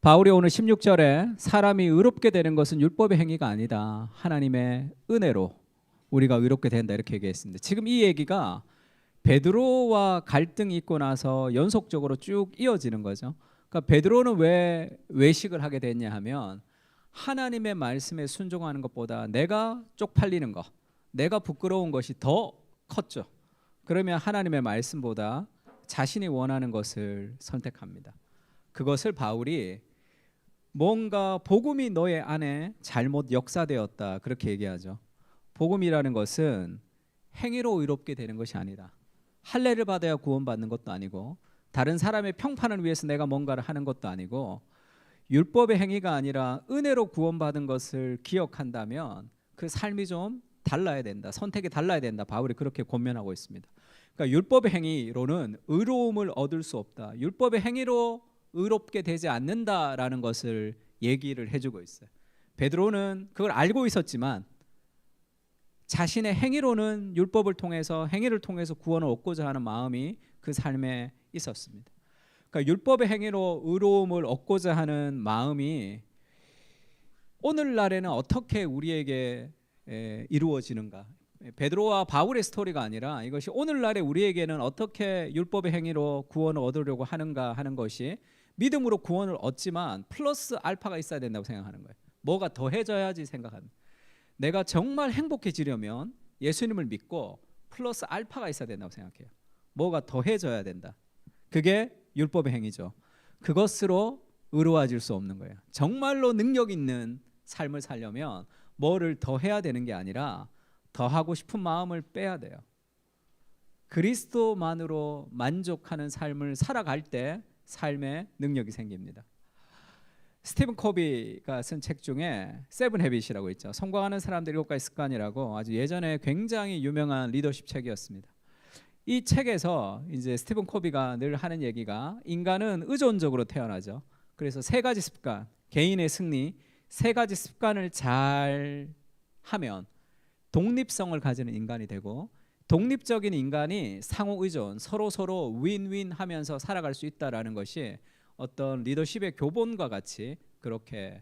바울이 오늘 16절에 사람이 의롭게 되는 것은 율법의 행위가 아니다. 하나님의 은혜로 우리가 의롭게 된다 이렇게 얘기했습니다. 지금 이 얘기가 베드로와 갈등이 있고 나서 연속적으로 쭉 이어지는 거죠. 그러니까 베드로는 왜 외식을 하게 됐냐 하면 하나님의 말씀에 순종하는 것보다 내가 쪽팔리는 것, 내가 부끄러운 것이 더 컸죠. 그러면 하나님의 말씀보다 자신이 원하는 것을 선택합니다. 그것을 바울이 뭔가 복음이 너의 안에 잘못 역사되었다 그렇게 얘기하죠. 복음이라는 것은 행위로 의롭게 되는 것이 아니다. 할례를 받아야 구원받는 것도 아니고 다른 사람의 평판을 위해서 내가 뭔가를 하는 것도 아니고 율법의 행위가 아니라 은혜로 구원받은 것을 기억한다면 그 삶이 좀 달라야 된다. 선택이 달라야 된다. 바울이 그렇게 권면하고 있습니다. 그러니까 율법의 행위로는 의로움을 얻을 수 없다. 율법의 행위로 의롭게 되지 않는다라는 것을 얘기를 해주고 있어요. 베드로는 그걸 알고 있었지만 자신의 행위로는 율법을 통해서 행위를 통해서 구원을 얻고자 하는 마음이 그 삶에 있었습니다. 그러니까 율법의 행위로 의로움을 얻고자 하는 마음이 오늘날에는 어떻게 우리에게 이루어지는가? 베드로와 바울의 스토리가 아니라 이것이 오늘날에 우리에게는 어떻게 율법의 행위로 구원을 얻으려고 하는가 하는 것이 믿음으로 구원을 얻지만 플러스 알파가 있어야 된다고 생각하는 거예요. 뭐가 더해져야지 생각합니다. 내가 정말 행복해지려면 예수님을 믿고 플러스 알파가 있어야 된다고 생각해요. 뭐가 더해져야 된다. 그게 율법의 행위죠. 그것으로 의로워질 수 없는 거예요. 정말로 능력 있는 삶을 살려면 뭐를 더해야 되는 게 아니라 더하고 싶은 마음을 빼야 돼요. 그리스도만으로 만족하는 삶을 살아갈 때 삶에 능력이 생깁니다. 스티븐 코비가 쓴 책 중에 세븐 헤빗이라고 있죠. 성공하는 사람들 7가지 습관이라고 아주 예전에 굉장히 유명한 리더십 책이었습니다. 이 책에서 이제 스티븐 코비가 늘 하는 얘기가 인간은 의존적으로 태어나죠. 그래서 3가지 습관, 개인의 승리, 3가지 습관을 잘 하면 독립성을 가지는 인간이 되고 독립적인 인간이 상호 의존, 서로 윈윈 하면서 살아갈 수 있다라는 것이 어떤 리더십의 교본과 같이 그렇게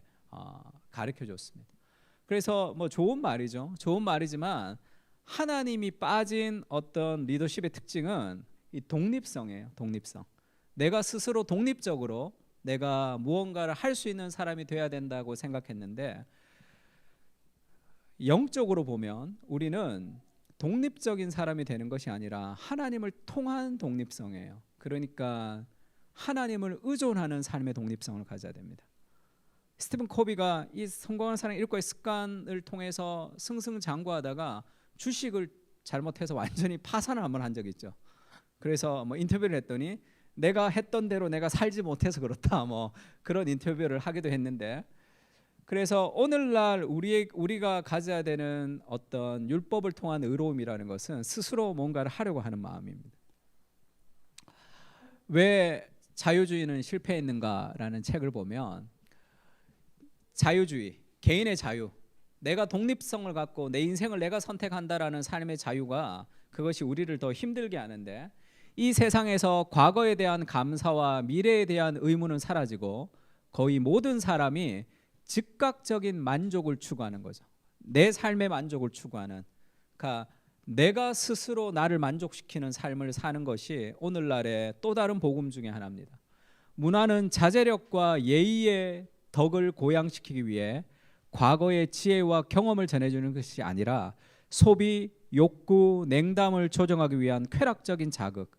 가르쳐 줬습니다. 그래서 뭐 좋은 말이죠. 좋은 말이지만 하나님이 빠진 어떤 리더십의 특징은 이 독립성이에요. 독립성. 내가 스스로 독립적으로 내가 무언가를 할 수 있는 사람이 돼야 된다고 생각했는데 영적으로 보면 우리는 독립적인 사람이 되는 것이 아니라 하나님을 통한 독립성이에요. 그러니까 하나님을 의존하는 삶의 독립성을 가져야 됩니다. 스티븐 코비가 이 성공하는 사람 7가지 습관을 통해서 승승장구하다가 주식을 잘못해서 완전히 파산을 한번 한 적이 있죠. 그래서 뭐 인터뷰를 했더니 내가 했던 대로 내가 살지 못해서 그렇다 뭐 그런 인터뷰를 하기도 했는데 그래서 오늘날 우리가 가져야 되는 어떤 율법을 통한 의로움이라는 것은 스스로 뭔가를 하려고 하는 마음입니다. 왜 자유주의는 실패했는가라는 책을 보면 자유주의, 개인의 자유, 내가 독립성을 갖고 내 인생을 내가 선택한다라는 삶의 자유가 그것이 우리를 더 힘들게 하는데 이 세상에서 과거에 대한 감사와 미래에 대한 의무는 사라지고 거의 모든 사람이 즉각적인 만족을 추구하는 거죠. 내 삶의 만족을 추구하는, 그러니까 내가 스스로 나를 만족시키는 삶을 사는 것이 오늘날의 또 다른 복음 중에 하나입니다. 문화는 자제력과 예의의 덕을 고양시키기 위해 과거의 지혜와 경험을 전해주는 것이 아니라 소비, 욕구, 냉담을 조정하기 위한 쾌락적인 자극,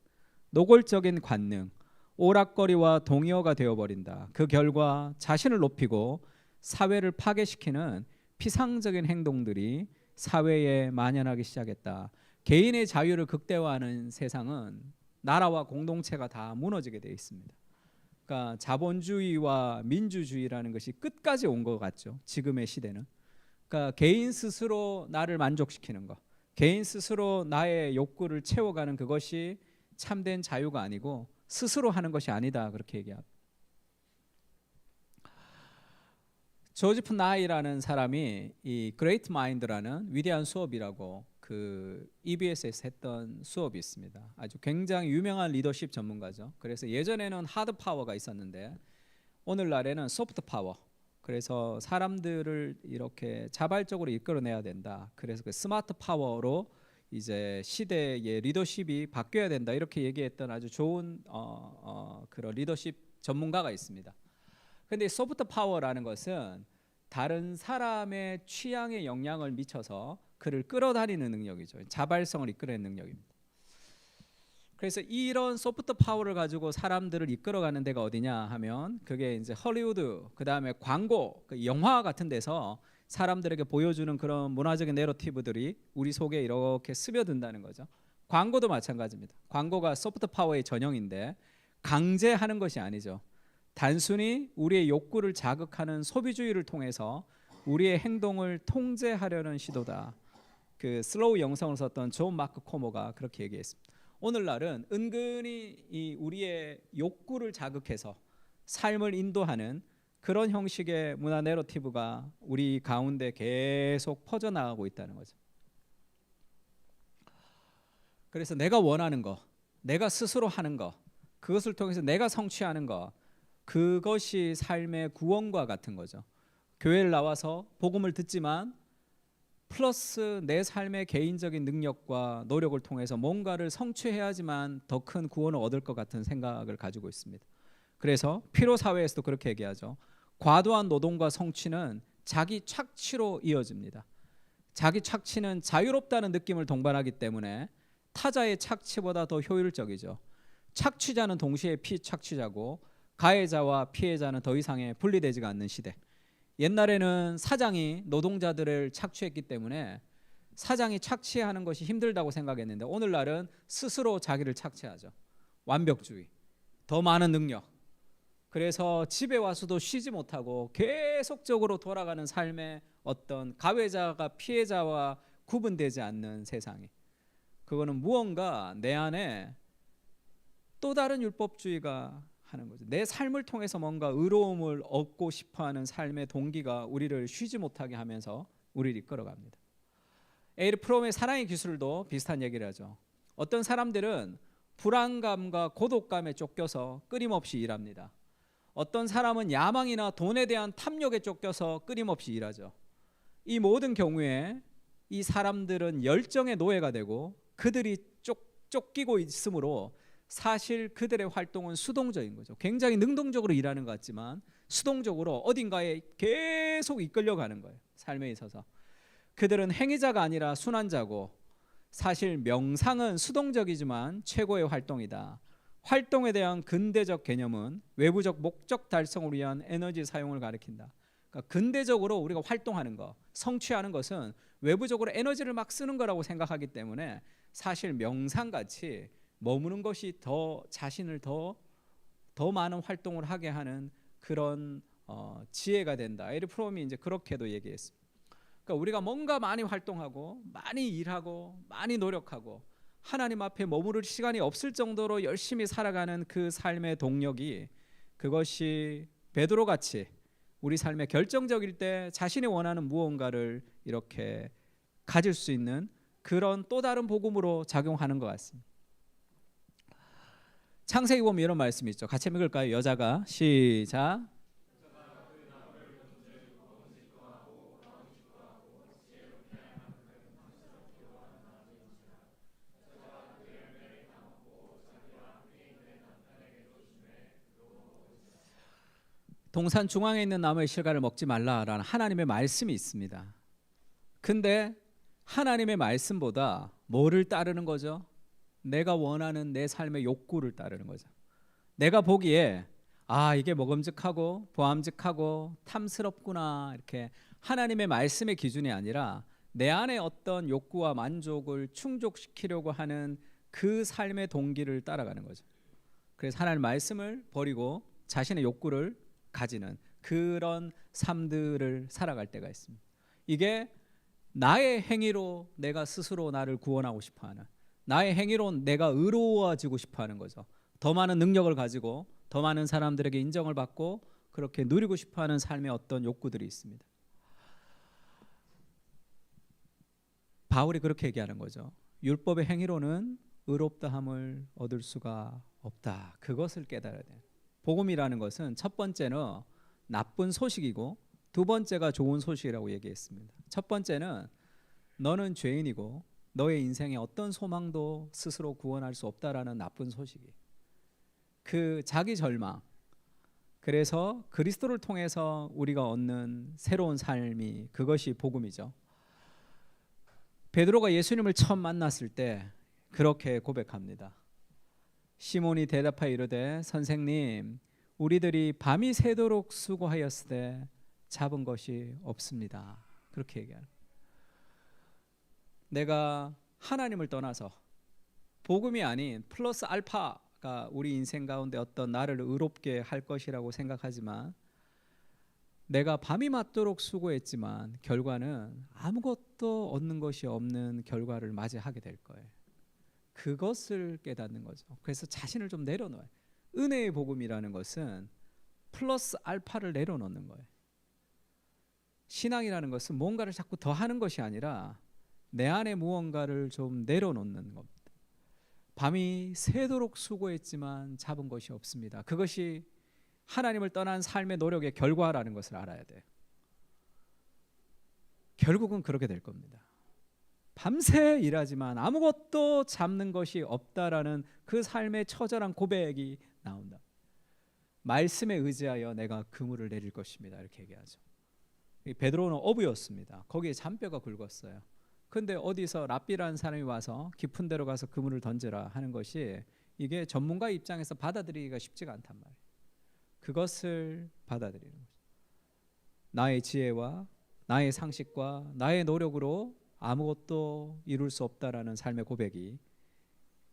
노골적인 관능, 오락거리와 동의어가 되어버린다. 그 결과 자신을 높이고 사회를 파괴시키는 피상적인 행동들이 사회에 만연하기 시작했다. 개인의 자유를 극대화하는 세상은 나라와 공동체가 다 무너지게 되어 있습니다. 그러니까 자본주의와 민주주의라는 것이 끝까지 온 것 같죠. 지금의 시대는. 그러니까 개인 스스로 나를 만족시키는 것, 개인 스스로 나의 욕구를 채워가는 그것이 참된 자유가 아니고 스스로 하는 것이 아니다. 그렇게 얘기합니다. 조지프 나이라는 사람이 이 그레이트 마인드라는 위대한 수업이라고 그 EBS에서 했던 수업이 있습니다. 아주 굉장히 유명한 리더십 전문가죠. 그래서 예전에는 하드 파워가 있었는데 오늘날에는 소프트 파워. 그래서 사람들을 이렇게 자발적으로 이끌어내야 된다. 그래서 그 스마트 파워로 이제 시대의 리더십이 바뀌어야 된다. 이렇게 얘기했던 아주 좋은 그런 리더십 전문가가 있습니다. 근데 소프트 파워라는 것은 다른 사람의 취향에 영향을 미쳐서 그를 끌어다니는 능력이죠. 자발성을 이끌어내는 능력입니다. 그래서 이런 소프트 파워를 가지고 사람들을 이끌어가는 데가 어디냐 하면 그게 이제 헐리우드, 그다음에 광고, 그 영화 같은 데서 사람들에게 보여주는 그런 문화적인 내러티브들이 우리 속에 이렇게 스며든다는 거죠. 광고도 마찬가지입니다. 광고가 소프트 파워의 전형인데 강제하는 것이 아니죠. 단순히 우리의 욕구를 자극하는 소비주의를 통해서 우리의 행동을 통제하려는 시도다. 그 슬로우 영성을 썼던 존 마크 코모가 그렇게 얘기했습니다. 오늘날은 은근히 이 우리의 욕구를 자극해서 삶을 인도하는 그런 형식의 문화 내러티브가 우리 가운데 계속 퍼져나가고 있다는 거죠. 그래서 내가 원하는 거, 내가 스스로 하는 거, 그것을 통해서 내가 성취하는 거, 그것이 삶의 구원과 같은 거죠. 교회를 나와서 복음을 듣지만 플러스 내 삶의 개인적인 능력과 노력을 통해서 뭔가를 성취해야지만 더 큰 구원을 얻을 것 같은 생각을 가지고 있습니다. 그래서 피로 사회에서도 그렇게 얘기하죠. 과도한 노동과 성취는 자기 착취로 이어집니다. 자기 착취는 자유롭다는 느낌을 동반하기 때문에 타자의 착취보다 더 효율적이죠. 착취자는 동시에 피착취자고 가해자와 피해자는 더 이상의 분리되지가 않는 시대. 옛날에는 사장이 노동자들을 착취했기 때문에 사장이 착취하는 것이 힘들다고 생각했는데 오늘날은 스스로 자기를 착취하죠. 완벽주의, 더 많은 능력. 그래서 집에 와서도 쉬지 못하고 계속적으로 돌아가는 삶의 어떤 가해자가 피해자와 구분되지 않는 세상이. 그거는 무언가 내 안에 또 다른 율법주의가 하는 거죠. 내 삶을 통해서 뭔가 의로움을 얻고 싶어하는 삶의 동기가 우리를 쉬지 못하게 하면서 우리를 이끌어갑니다. 에일 프롬의 사랑의 기술도 비슷한 얘기를 하죠. 어떤 사람들은 불안감과 고독감에 쫓겨서 끊임없이 일합니다. 어떤 사람은 야망이나 돈에 대한 탐욕에 쫓겨서 끊임없이 일하죠. 이 모든 경우에 이 사람들은 열정의 노예가 되고 그들이 쫓기고 있으므로 사실 그들의 활동은 수동적인 거죠. 굉장히 능동적으로 일하는 것 같지만 수동적으로 어딘가에 계속 이끌려가는 거예요. 삶에 있어서. 그들은 행위자가 아니라 순환자고 사실 명상은 수동적이지만 최고의 활동이다. 활동에 대한 근대적 개념은 외부적 목적 달성을 위한 에너지 사용을 가리킨다. 그러니까 근대적으로 우리가 활동하는 것, 성취하는 것은 외부적으로 에너지를 막 쓰는 거라고 생각하기 때문에 사실 명상같이 머무는 것이 더 자신을 더 많은 활동을 하게 하는 그런 지혜가 된다. 에릭 프롬이 이제 그렇게도 얘기했습니다. 그러니까 우리가 뭔가 많이 활동하고 많이 일하고 많이 노력하고 하나님 앞에 머무를 시간이 없을 정도로 열심히 살아가는 그 삶의 동력이 그것이 베드로같이 우리 삶에 결정적일 때 자신이 원하는 무언가를 이렇게 가질 수 있는 그런 또 다른 복음으로 작용하는 것 같습니다. 창세기 보면 이런 말씀이 있죠. 같이 읽을까요? 여자가 시작. 동산 중앙에 있는 나무의 실과를 먹지 말라라는 하나님의 말씀이 있습니다. 근데 하나님의 말씀보다 뭐를 따르는 거죠? 내가 원하는 내 삶의 욕구를 따르는 거죠. 내가 보기에 이게 먹음직하고 보암직하고 탐스럽구나 이렇게 하나님의 말씀의 기준이 아니라 내 안에 어떤 욕구와 만족을 충족시키려고 하는 그 삶의 동기를 따라가는 거죠. 그래서 하나님의 말씀을 버리고 자신의 욕구를 가지는 그런 삶들을 살아갈 때가 있습니다. 이게 나의 행위로 내가 스스로 나를 구원하고 싶어하는, 나의 행위로 내가 의로워지고 싶어하는 거죠. 더 많은 능력을 가지고 더 많은 사람들에게 인정을 받고 그렇게 누리고 싶어하는 삶의 어떤 욕구들이 있습니다. 바울이 그렇게 얘기하는 거죠. 율법의 행위로는 의롭다함을 얻을 수가 없다. 그것을 깨달아야 돼요. 복음이라는 것은 첫 번째는 나쁜 소식이고 두 번째가 좋은 소식이라고 얘기했습니다. 첫 번째는 너는 죄인이고 너의 인생에 어떤 소망도 스스로 구원할 수 없다라는 나쁜 소식이, 그 자기 절망, 그래서 그리스도를 통해서 우리가 얻는 새로운 삶이, 그것이 복음이죠. 베드로가 예수님을 처음 만났을 때 그렇게 고백합니다. 시몬이 대답하여 이르되 선생님, 우리들이 밤이 새도록 수고하였으되 잡은 것이 없습니다. 그렇게 얘기하는. 내가 하나님을 떠나서 복음이 아닌 플러스 알파가 우리 인생 가운데 어떤 나를 의롭게 할 것이라고 생각하지만, 내가 밤이 맞도록 수고했지만 결과는 아무것도 얻는 것이 없는 결과를 맞이하게 될 거예요. 그것을 깨닫는 거죠. 그래서 자신을 좀 내려놓아요. 은혜의 복음이라는 것은 플러스 알파를 내려놓는 거예요. 신앙이라는 것은 뭔가를 자꾸 더 하는 것이 아니라 내 안에 무언가를 좀 내려놓는 겁니다. 밤이 새도록 수고했지만 잡은 것이 없습니다. 그것이 하나님을 떠난 삶의 노력의 결과라는 것을 알아야 돼요. 결국은 그렇게 될 겁니다. 밤새 일하지만 아무것도 잡는 것이 없다라는 그 삶의 처절한 고백이 나온다. 말씀에 의지하여 내가 그물을 내릴 것입니다. 이렇게 얘기하죠. 베드로는 어부였습니다. 거기에 잔뼈가 굵었어요. 근데 어디서 랍비라는 사람이 와서 깊은 데로 가서 그물을 던져라 하는 것이, 이게 전문가 입장에서 받아들이기가 쉽지가 않단 말이에요. 그것을 받아들이는 거죠. 나의 지혜와 나의 상식과 나의 노력으로 아무것도 이룰 수 없다라는 삶의 고백이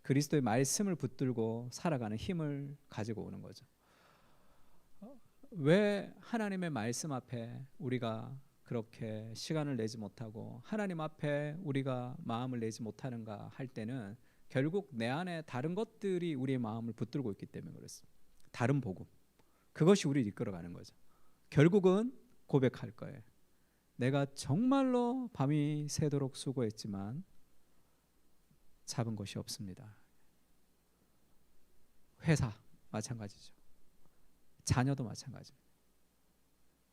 그리스도의 말씀을 붙들고 살아가는 힘을 가지고 오는 거죠. 왜 하나님의 말씀 앞에 우리가 그렇게 시간을 내지 못하고 하나님 앞에 우리가 마음을 내지 못하는가 할 때는 결국 내 안에 다른 것들이 우리의 마음을 붙들고 있기 때문에 그렇습니다. 다른 복음, 그것이 우리를 이끌어가는 거죠. 결국은 고백할 거예요. 내가 정말로 밤이 새도록 수고했지만 잡은 것이 없습니다. 회사 마찬가지죠. 자녀도 마찬가지입니다.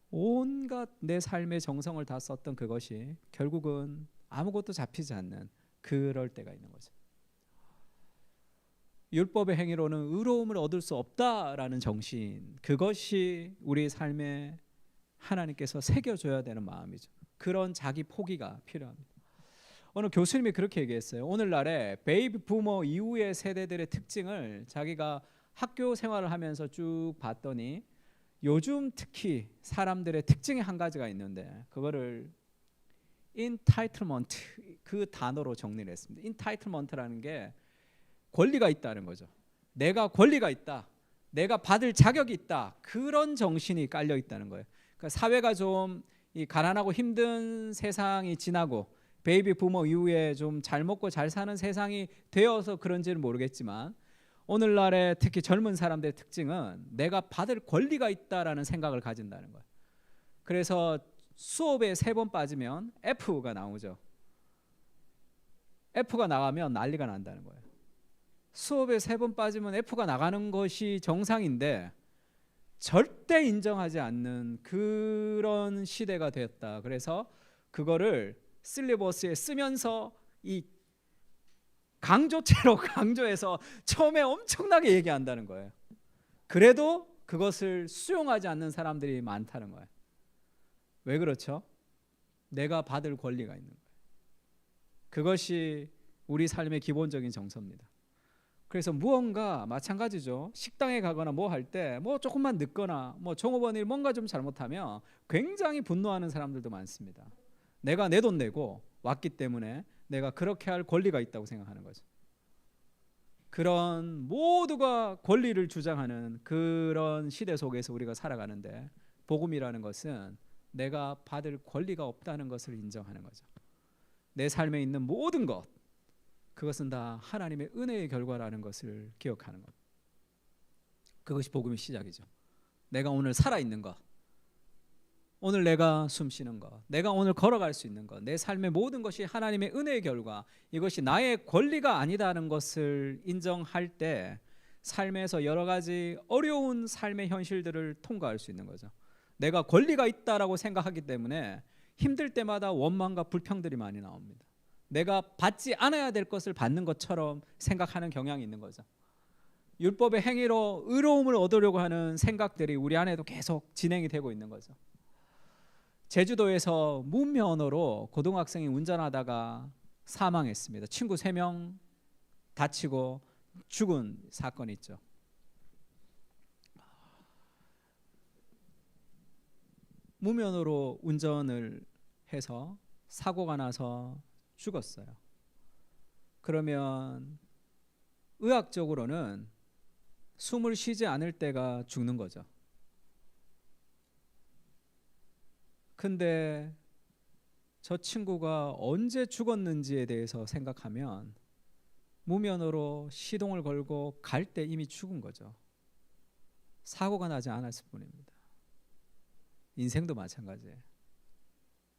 온갖 내 삶의 정성을 다 썼던 그것이 결국은 아무것도 잡히지 않는 그럴 때가 있는 거죠. 율법의 행위로는 의로움을 얻을 수 없다라는 정신, 그것이 우리 삶에 하나님께서 새겨줘야 되는 마음이죠. 그런 자기 포기가 필요합니다. 어느 교수님이 그렇게 얘기했어요. 오늘날에 베이비 부머 이후의 세대들의 특징을 자기가 학교 생활을 하면서 쭉 봤더니 요즘 특히 사람들의 특징이 한 가지가 있는데, 그거를 entitlement, 그 단어로 정리를 했습니다. entitlement라는 게 권리가 있다는 거죠. 내가 권리가 있다, 내가 받을 자격이 있다, 그런 정신이 깔려 있다는 거예요. 그러니까 사회가 좀 이 가난하고 힘든 세상이 지나고 베이비 부머 이후에 좀 잘 먹고 잘 사는 세상이 되어서 그런지는 모르겠지만, 오늘날의 특히 젊은 사람들의 특징은 내가 받을 권리가 있다라는 생각을 가진다는 거예요. 그래서 수업에 3번 빠지면 F가 나오죠. F가 나가면 난리가 난다는 거예요. 수업에 3번 빠지면 F가 나가는 것이 정상인데 절대 인정하지 않는 그런 시대가 되었다. 그래서 그거를 실리버스에 쓰면서 이 강조체로 강조해서 처음에 엄청나게 얘기한다는 거예요. 그래도 그것을 수용하지 않는 사람들이 많다는 거예요. 왜 그렇죠? 내가 받을 권리가 있는 거예요. 그것이 우리 삶의 기본적인 정서입니다. 그래서 무언가 마찬가지죠. 식당에 가거나 뭐 할 때 뭐 조금만 늦거나 뭐 종업원이 뭔가 좀 잘못하면 굉장히 분노하는 사람들도 많습니다. 내가 내 돈 내고 왔기 때문에 내가 그렇게 할 권리가 있다고 생각하는 거죠. 그런 모두가 권리를 주장하는 그런 시대 속에서 우리가 살아가는데, 복음이라는 것은 내가 받을 권리가 없다는 것을 인정하는 거죠. 내 삶에 있는 모든 것, 그것은 다 하나님의 은혜의 결과라는 것을 기억하는 것. 그것이 복음의 시작이죠. 내가 오늘 살아있는 것, 오늘 내가 숨 쉬는 것, 내가 오늘 걸어갈 수 있는 것, 내 삶의 모든 것이 하나님의 은혜의 결과, 이것이 나의 권리가 아니다는 것을 인정할 때 삶에서 여러 가지 어려운 삶의 현실들을 통과할 수 있는 거죠. 내가 권리가 있다라고 생각하기 때문에 힘들 때마다 원망과 불평들이 많이 나옵니다. 내가 받지 않아야 될 것을 받는 것처럼 생각하는 경향이 있는 거죠. 율법의 행위로 의로움을 얻으려고 하는 생각들이 우리 안에도 계속 진행이 되고 있는 거죠. 제주도에서 무면허로 고등학생이 운전하다가 사망했습니다. 친구 3명 다치고 죽은 사건이 있죠. 무면허로 운전을 해서 사고가 나서 죽었어요. 그러면 의학적으로는 숨을 쉬지 않을 때가 죽는 거죠. 근데 저 친구가 언제 죽었는지에 대해서 생각하면 무면허로 시동을 걸고 갈 때 이미 죽은 거죠. 사고가 나지 않았을 뿐입니다. 인생도 마찬가지예요.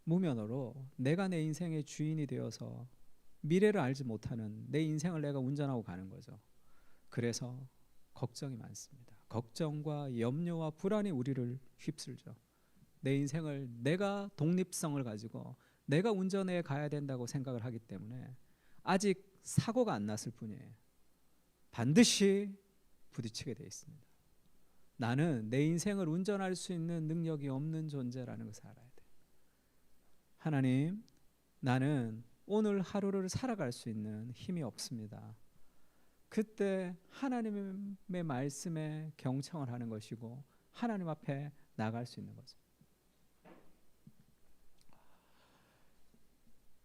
무면허로 내가 내 인생의 주인이 되어서 미래를 알지 못하는 내 인생을 내가 운전하고 가는 거죠. 그래서 걱정이 많습니다. 걱정과 염려와 불안이 우리를 휩쓸죠. 내 인생을 내가 독립성을 가지고 내가 운전해 가야 된다고 생각을 하기 때문에 아직 사고가 안 났을 뿐이에요. 반드시 부딪히게 돼 있습니다. 나는 내 인생을 운전할 수 있는 능력이 없는 존재라는 것을 알아야 돼. 하나님, 나는 오늘 하루를 살아갈 수 있는 힘이 없습니다. 그때 하나님의 말씀에 경청을 하는 것이고 하나님 앞에 나갈 수 있는 거죠.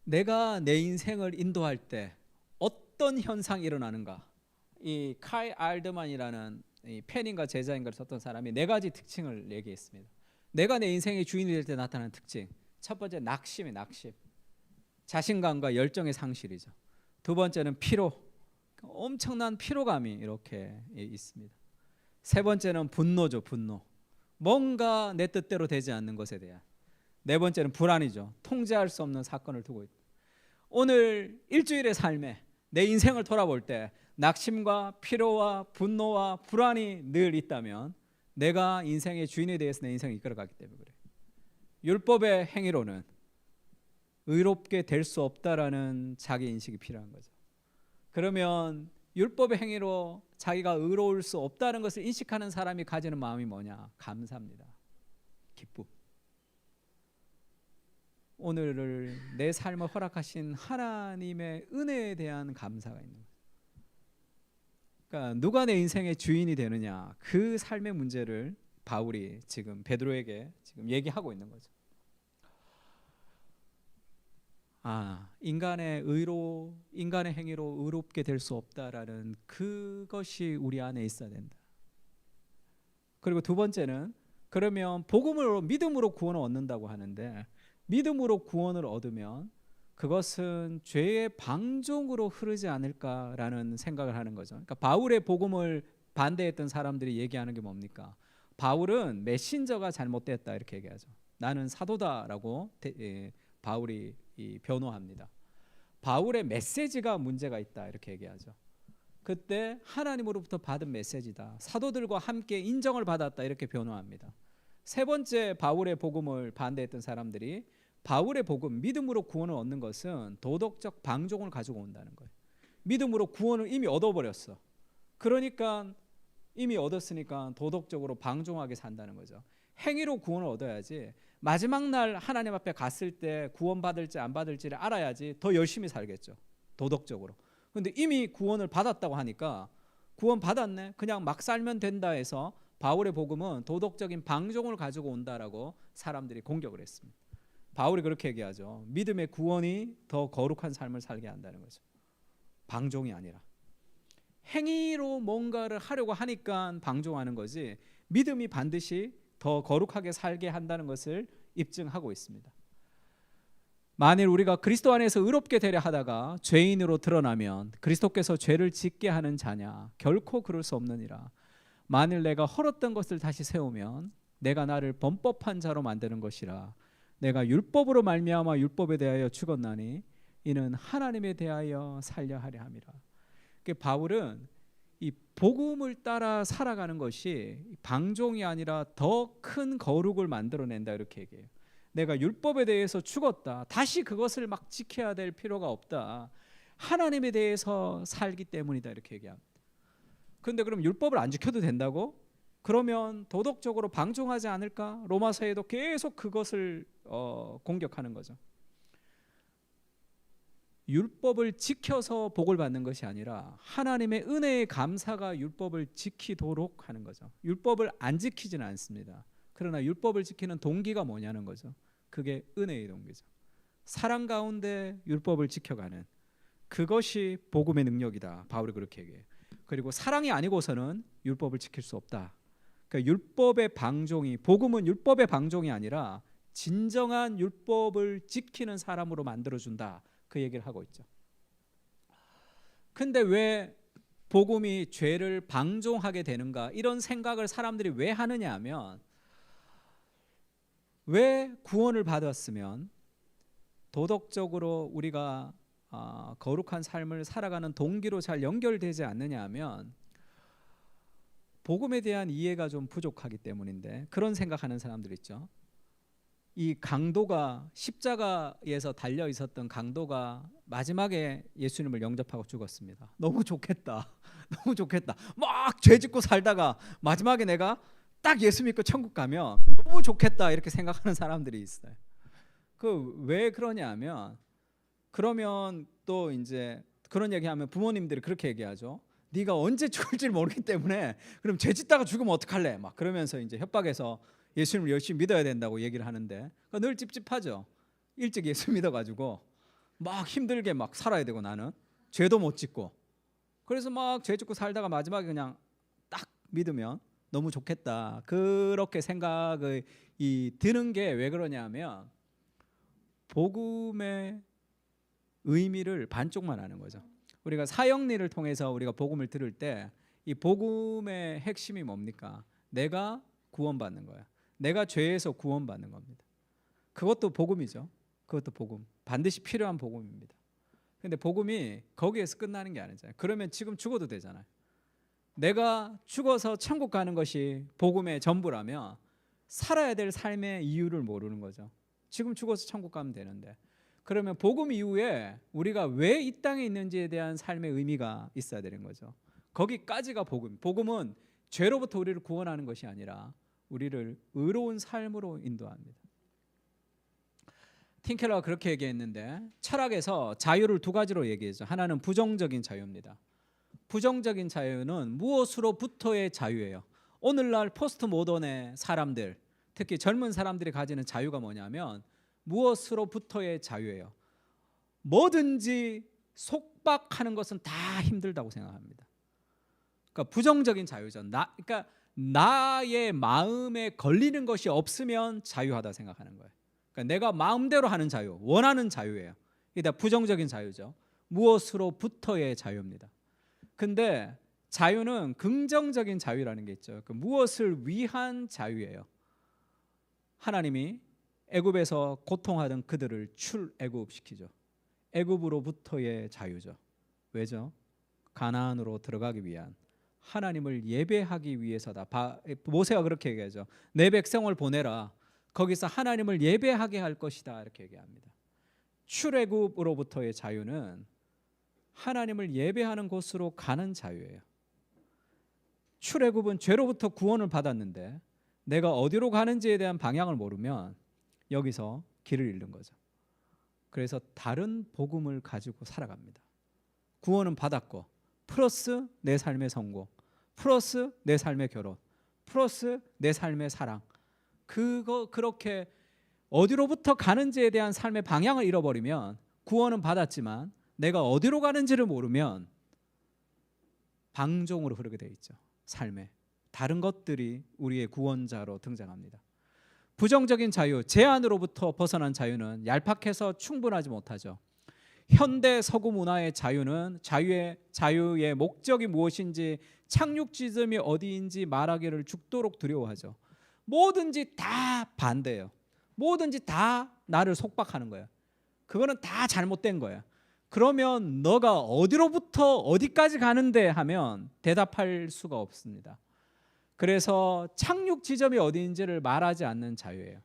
내가 내 인생을 인도할 때 어떤 현상이 일어나는가? 이 카이 알드만이라는 이 펜인가 제자인가를 썼던 사람이 4가지 특징을 얘기했습니다. 내가 내 인생의 주인이 될 때 나타나는 특징. 첫 번째 낙심이 낙심. 자신감과 열정의 상실이죠. 두 번째는 피로. 엄청난 피로감이 이렇게 있습니다. 세 번째는 분노죠. 분노. 뭔가 내 뜻대로 되지 않는 것에 대한. 네 번째는 불안이죠. 통제할 수 없는 사건을 두고 있다. 오늘 일주일의 삶에 내 인생을 돌아볼 때 낙심과 피로와 분노와 불안이 늘 있다면 내가 인생의 주인에 대해서 내 인생을 이끌어가기 때문에 그래. 율법의 행위로는 의롭게 될 수 없다라는 자기 인식이 필요한 거죠. 그러면 율법의 행위로 자기가 의로울 수 없다는 것을 인식하는 사람이 가지는 마음이 뭐냐? 감사입니다. 기쁨. 오늘을 내 삶을 허락하신 하나님의 은혜에 대한 감사가 있는 거예요. 그러니까 누가 내 인생의 주인이 되느냐, 그 삶의 문제를 바울이 지금 베드로에게 지금 얘기하고 있는 거죠. 인간의 행위로 의롭게 될 수 없다라는 그것이 우리 안에 있어야 된다. 그리고 두 번째는 그러면 복음으로 믿음으로 구원을 얻는다고 하는데 믿음으로 구원을 얻으면 그것은 죄의 방종으로 흐르지 않을까라는 생각을 하는 거죠. 그러니까 바울의 복음을 반대했던 사람들이 얘기하는 게 뭡니까? 바울은 메신저가 잘못됐다 이렇게 얘기하죠. 나는 사도다라고 바울이 변호합니다. 바울의 메시지가 문제가 있다 이렇게 얘기하죠. 그때 하나님으로부터 받은 메시지다. 사도들과 함께 인정을 받았다 이렇게 변호합니다. 세 번째 바울의 복음을 반대했던 사람들이 바울의 복음, 믿음으로 구원을 얻는 것은 도덕적 방종을 가지고 온다는 거예요. 믿음으로 구원을 이미 얻어버렸어. 그러니까 이미 얻었으니까 도덕적으로 방종하게 산다는 거죠. 행위로 구원을 얻어야지 마지막 날 하나님 앞에 갔을 때 구원받을지 안 받을지를 알아야지 더 열심히 살겠죠. 도덕적으로. 그런데 이미 구원을 받았다고 하니까 구원 받았네? 그냥 막 살면 된다 해서 바울의 복음은 도덕적인 방종을 가지고 온다라고 사람들이 공격을 했습니다. 바울이 그렇게 얘기하죠. 믿음의 구원이 더 거룩한 삶을 살게 한다는 거죠. 방종이 아니라. 행위로 뭔가를 하려고 하니까 방종하는 거지 믿음이 반드시 더 거룩하게 살게 한다는 것을 입증하고 있습니다. 만일 우리가 그리스도 안에서 의롭게 되려 하다가 죄인으로 드러나면 그리스도께서 죄를 짓게 하는 자냐? 결코 그럴 수 없느니라. 만일 내가 헐었던 것을 다시 세우면 내가 나를 범법한 자로 만드는 것이라. 내가 율법으로 말미암아 율법에 대하여 죽었나니 이는 하나님에 대하여 살려 하려 함이라. 바울은 이 복음을 따라 살아가는 것이 방종이 아니라 더 큰 거룩을 만들어낸다 이렇게 얘기해요. 내가 율법에 대해서 죽었다. 다시 그것을 막 지켜야 될 필요가 없다. 하나님에 대해서 살기 때문이다 이렇게 얘기합니다. 그런데 그럼 율법을 안 지켜도 된다고? 그러면 도덕적으로 방종하지 않을까? 로마서에도 계속 그것을 공격하는 거죠. 율법을 지켜서 복을 받는 것이 아니라 하나님의 은혜의 감사가 율법을 지키도록 하는 거죠. 율법을 안 지키지는 않습니다. 그러나 율법을 지키는 동기가 뭐냐는 거죠. 그게 은혜의 동기죠. 사랑 가운데 율법을 지켜가는 그것이 복음의 능력이다. 바울이 그렇게 얘기해요. 그리고 사랑이 아니고서는 율법을 지킬 수 없다. 그러니까 율법의 방종이, 복음은 율법의 방종이 아니라 진정한 율법을 지키는 사람으로 만들어준다. 그 얘기를 하고 있죠. 근데 왜 복음이 죄를 방종하게 되는가? 이런 생각을 사람들이 왜 하느냐 하면, 왜 구원을 받았으면 도덕적으로 우리가 거룩한 삶을 살아가는 동기로 잘 연결되지 않느냐 하면 복음에 대한 이해가 좀 부족하기 때문인데, 그런 생각하는 사람들 있죠. 이 강도가, 십자가에서 달려 있었던 강도가 마지막에 예수님을 영접하고 죽었습니다. 너무 좋겠다. 너무 좋겠다. 막 죄 짓고 살다가 마지막에 내가 딱 예수 믿고 천국 가면 너무 좋겠다 이렇게 생각하는 사람들이 있어요. 그 왜 그러냐 하면, 그러면 또 이제 그런 얘기하면 부모님들이 그렇게 얘기하죠. 네가 언제 죽을지 모르기 때문에 그럼 죄 짓다가 죽으면 어떡할래? 막 그러면서 이제 협박해서 예수님을 열심히 믿어야 된다고 얘기를 하는데, 늘 찝찝하죠. 일찍 예수 믿어가지고 막 힘들게 막 살아야 되고, 나는 죄도 못 짓고, 그래서 막 죄 짓고 살다가 마지막에 그냥 딱 믿으면 너무 좋겠다. 그렇게 생각이 드는 게 왜 그러냐면, 복음의 의미를 반쪽만 아는 거죠. 우리가 사형리를 통해서 우리가 복음을 들을 때 이 복음의 핵심이 뭡니까? 내가 구원받는 거야. 내가 죄에서 구원받는 겁니다. 그것도 복음이죠. 그것도 복음. 반드시 필요한 복음입니다. 근데 복음이 거기에서 끝나는 게 아니잖아요. 그러면 지금 죽어도 되잖아요. 내가 죽어서 천국 가는 것이 복음의 전부라면 살아야 될 삶의 이유를 모르는 거죠. 지금 죽어서 천국 가면 되는데, 그러면 복음 이후에 우리가 왜 이 땅에 있는지에 대한 삶의 의미가 있어야 되는 거죠. 거기까지가 복음. 복음은 죄로부터 우리를 구원하는 것이 아니라 우리를 의로운 삶으로 인도합니다. 틴켈러가 그렇게 얘기했는데, 철학에서 자유를 두 가지로 얘기했죠. 하나는 부정적인 자유입니다. 부정적인 자유는 무엇으로부터의 자유예요. 오늘날 포스트 모던의 사람들, 특히 젊은 사람들이 가지는 자유가 뭐냐면 무엇으로부터의 자유예요. 뭐든지 속박하는 것은 다 힘들다고 생각합니다. 그러니까 부정적인 자유죠. 그러니까 나의 마음에 걸리는 것이 없으면 자유하다 생각하는 거예요. 그러니까 내가 마음대로 하는 자유, 원하는 자유예요. 이게 다 부정적인 자유죠. 무엇으로부터의 자유입니다. 근데 자유는 긍정적인 자유라는 게 있죠. 그 무엇을 위한 자유예요. 하나님이 애굽에서 고통하던 그들을 출애굽시키죠. 애굽으로부터의 자유죠. 왜죠? 가나안으로 들어가기 위한, 하나님을 예배하기 위해서다. 모세가 그렇게 얘기하죠. 내 백성을 보내라. 거기서 하나님을 예배하게 할 것이다. 이렇게 얘기합니다. 출애굽으로부터의 자유는 하나님을 예배하는 곳으로 가는 자유예요. 출애굽은 죄로부터 구원을 받았는데 내가 어디로 가는지에 대한 방향을 모르면 여기서 길을 잃는 거죠. 그래서 다른 복음을 가지고 살아갑니다. 구원은 받았고 플러스 내 삶의 성공, 플러스 내 삶의 결혼, 플러스 내 삶의 사랑, 그렇게 어디로부터 가는지에 대한 삶의 방향을 잃어버리면, 구원은 받았지만 내가 어디로 가는지를 모르면 방종으로 흐르게 돼 있죠. 삶에 다른 것들이 우리의 구원자로 등장합니다. 부정적인 자유, 제한으로부터 벗어난 자유는 얄팍해서 충분하지 못하죠. 현대 서구 문화의 자유는 자유의 목적이 무엇인지, 착륙지점이 어디인지 말하기를 죽도록 두려워하죠. 뭐든지 다 반대예요. 뭐든지 다 나를 속박하는 거예요. 그거는 다 잘못된 거예요. 그러면 너가 어디로부터 어디까지 가는데 하면 대답할 수가 없습니다. 그래서 착륙 지점이 어디인지를 말하지 않는 자유예요.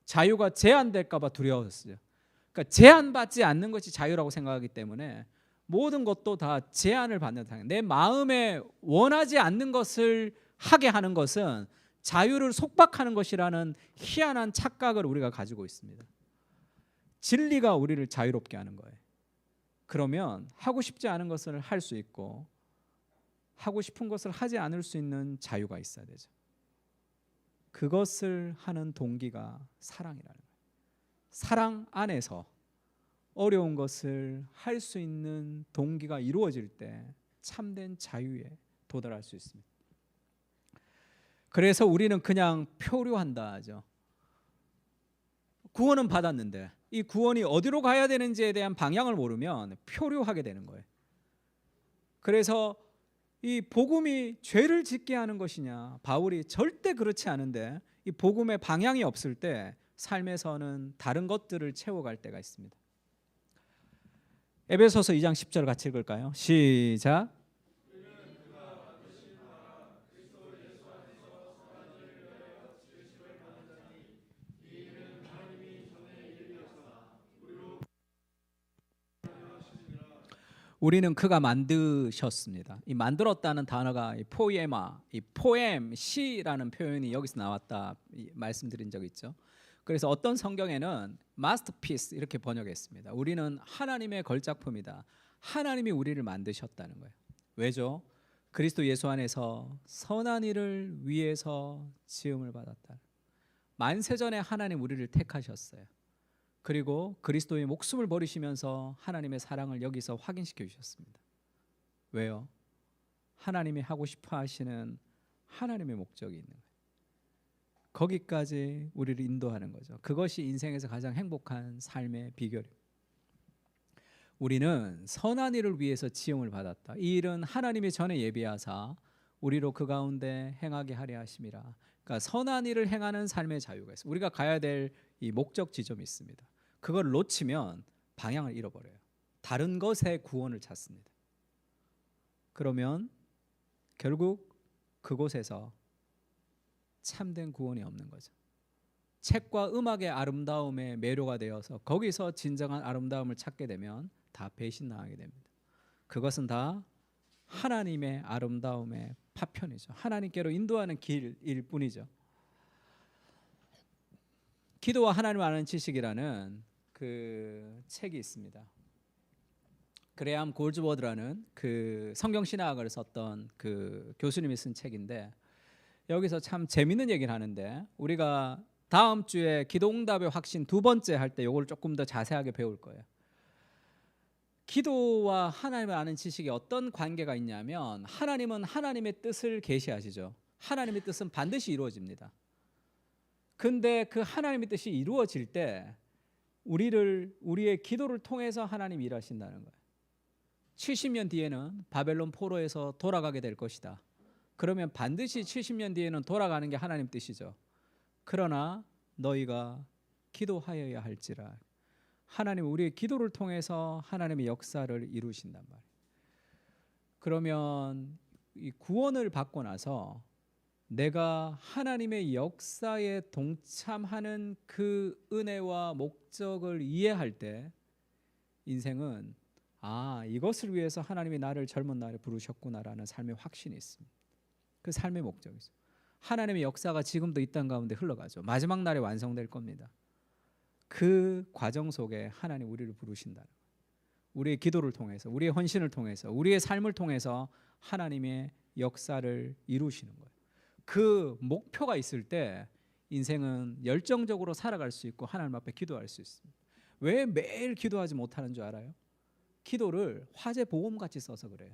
자유가 제한될까 봐 두려웠어요. 그러니까 제한받지 않는 것이 자유라고 생각하기 때문에 모든 것도 다 제한을 받는 상황. 내 마음에 원하지 않는 것을 하게 하는 것은 자유를 속박하는 것이라는 희한한 착각을 우리가 가지고 있습니다. 진리가 우리를 자유롭게 하는 거예요. 그러면 하고 싶지 않은 것을 할 수 있고 하고 싶은 것을 하지 않을 수 있는 자유가 있어야 되죠. 그것을 하는 동기가 사랑이라는 거예요. 사랑 안에서 어려운 것을 할 수 있는 동기가 이루어질 때 참된 자유에 도달할 수 있습니다. 그래서 우리는 그냥 표류한다 하죠. 구원은 받았는데 이 구원이 어디로 가야 되는지에 대한 방향을 모르면 표류하게 되는 거예요. 그래서 이 복음이 죄를 짓게 하는 것이냐? 바울이 절대 그렇지 않은데 이 복음의 방향이 없을 때 삶에서는 다른 것들을 채워갈 때가 있습니다. 에베소서 2장 10절 같이 읽을까요? 시작. 우리는 그가 만드셨습니다. 이 만들었다는 단어가 이 포에마, 이 포엠, 시라는 표현이 여기서 나왔다 말씀드린 적 있죠. 그래서 어떤 성경에는 마스터피스 이렇게 번역했습니다. 우리는 하나님의 걸작품이다. 하나님이 우리를 만드셨다는 거예요. 왜죠? 그리스도 예수 안에서 선한 일을 위해서 지음을 받았다. 만세전에 하나님 우리를 택하셨어요. 그리고 그리스도의 목숨을 버리시면서 하나님의 사랑을 여기서 확인시켜 주셨습니다. 왜요? 하나님이 하고 싶어 하시는 하나님의 목적이 있는 거예요. 거기까지 우리를 인도하는 거죠. 그것이 인생에서 가장 행복한 삶의 비결입니다. 우리는 선한 일을 위해서 지음을 받았다. 이 일은 하나님이 전에 예비하사 우리로 그 가운데 행하게 하려 하심이라. 그러니까 선한 일을 행하는 삶의 자유가 있어요. 우리가 가야 될 이 목적 지점이 있습니다. 그걸 놓치면 방향을 잃어버려요. 다른 것에 구원을 찾습니다. 그러면 결국 그곳에서 참된 구원이 없는 거죠. 책과 음악의 아름다움에 매료가 되어서 거기서 진정한 아름다움을 찾게 되면 다 배신당하게 됩니다. 그것은 다 하나님의 아름다움의 파편이죠. 하나님께로 인도하는 길일 뿐이죠. 기도와 하나님을 아는 지식이라는 그 책이 있습니다. 그레암 골즈워드라는 그 성경신학을 썼던 그 교수님이 쓴 책인데 여기서 참 재밌는 얘기를 하는데 우리가 다음 주에 기도응답의 확신 두 번째 할 때 이걸 조금 더 자세하게 배울 거예요. 기도와 하나님을 아는 지식이 어떤 관계가 있냐면 하나님은 하나님의 뜻을 계시하시죠. 하나님의 뜻은 반드시 이루어집니다. 근데 그 하나님의 뜻이 이루어질 때 우리의 기도를 통해서 하나님이 일하신다는 거예요. 70년 뒤에는 바벨론 포로에서 돌아가게 될 것이다. 그러면 반드시 70년 뒤에는 돌아가는 게 하나님 뜻이죠. 그러나 너희가 기도하여야 할지라. 하나님 우리의 기도를 통해서 하나님의 역사를 이루신단 말이에요. 그러면 이 구원을 받고 나서 내가 하나님의 역사에 동참하는 그 은혜와 목적을 이해할 때 인생은 이것을 위해서 하나님이 나를 젊은 날에 부르셨구나라는 삶의 확신이 있습니다. 그 삶의 목적이죠. 하나님의 역사가 지금도 이 땅 가운데 흘러가죠. 마지막 날에 완성될 겁니다. 그 과정 속에 하나님 우리를 부르신다는 거예요. 우리의 기도를 통해서, 우리의 헌신을 통해서, 우리의 삶을 통해서 하나님의 역사를 이루시는 거예요. 그 목표가 있을 때 인생은 열정적으로 살아갈 수 있고 하나님 앞에 기도할 수 있습니다. 왜 매일 기도하지 못하는 줄 알아요? 기도를 화재 보험같이 써서 그래요.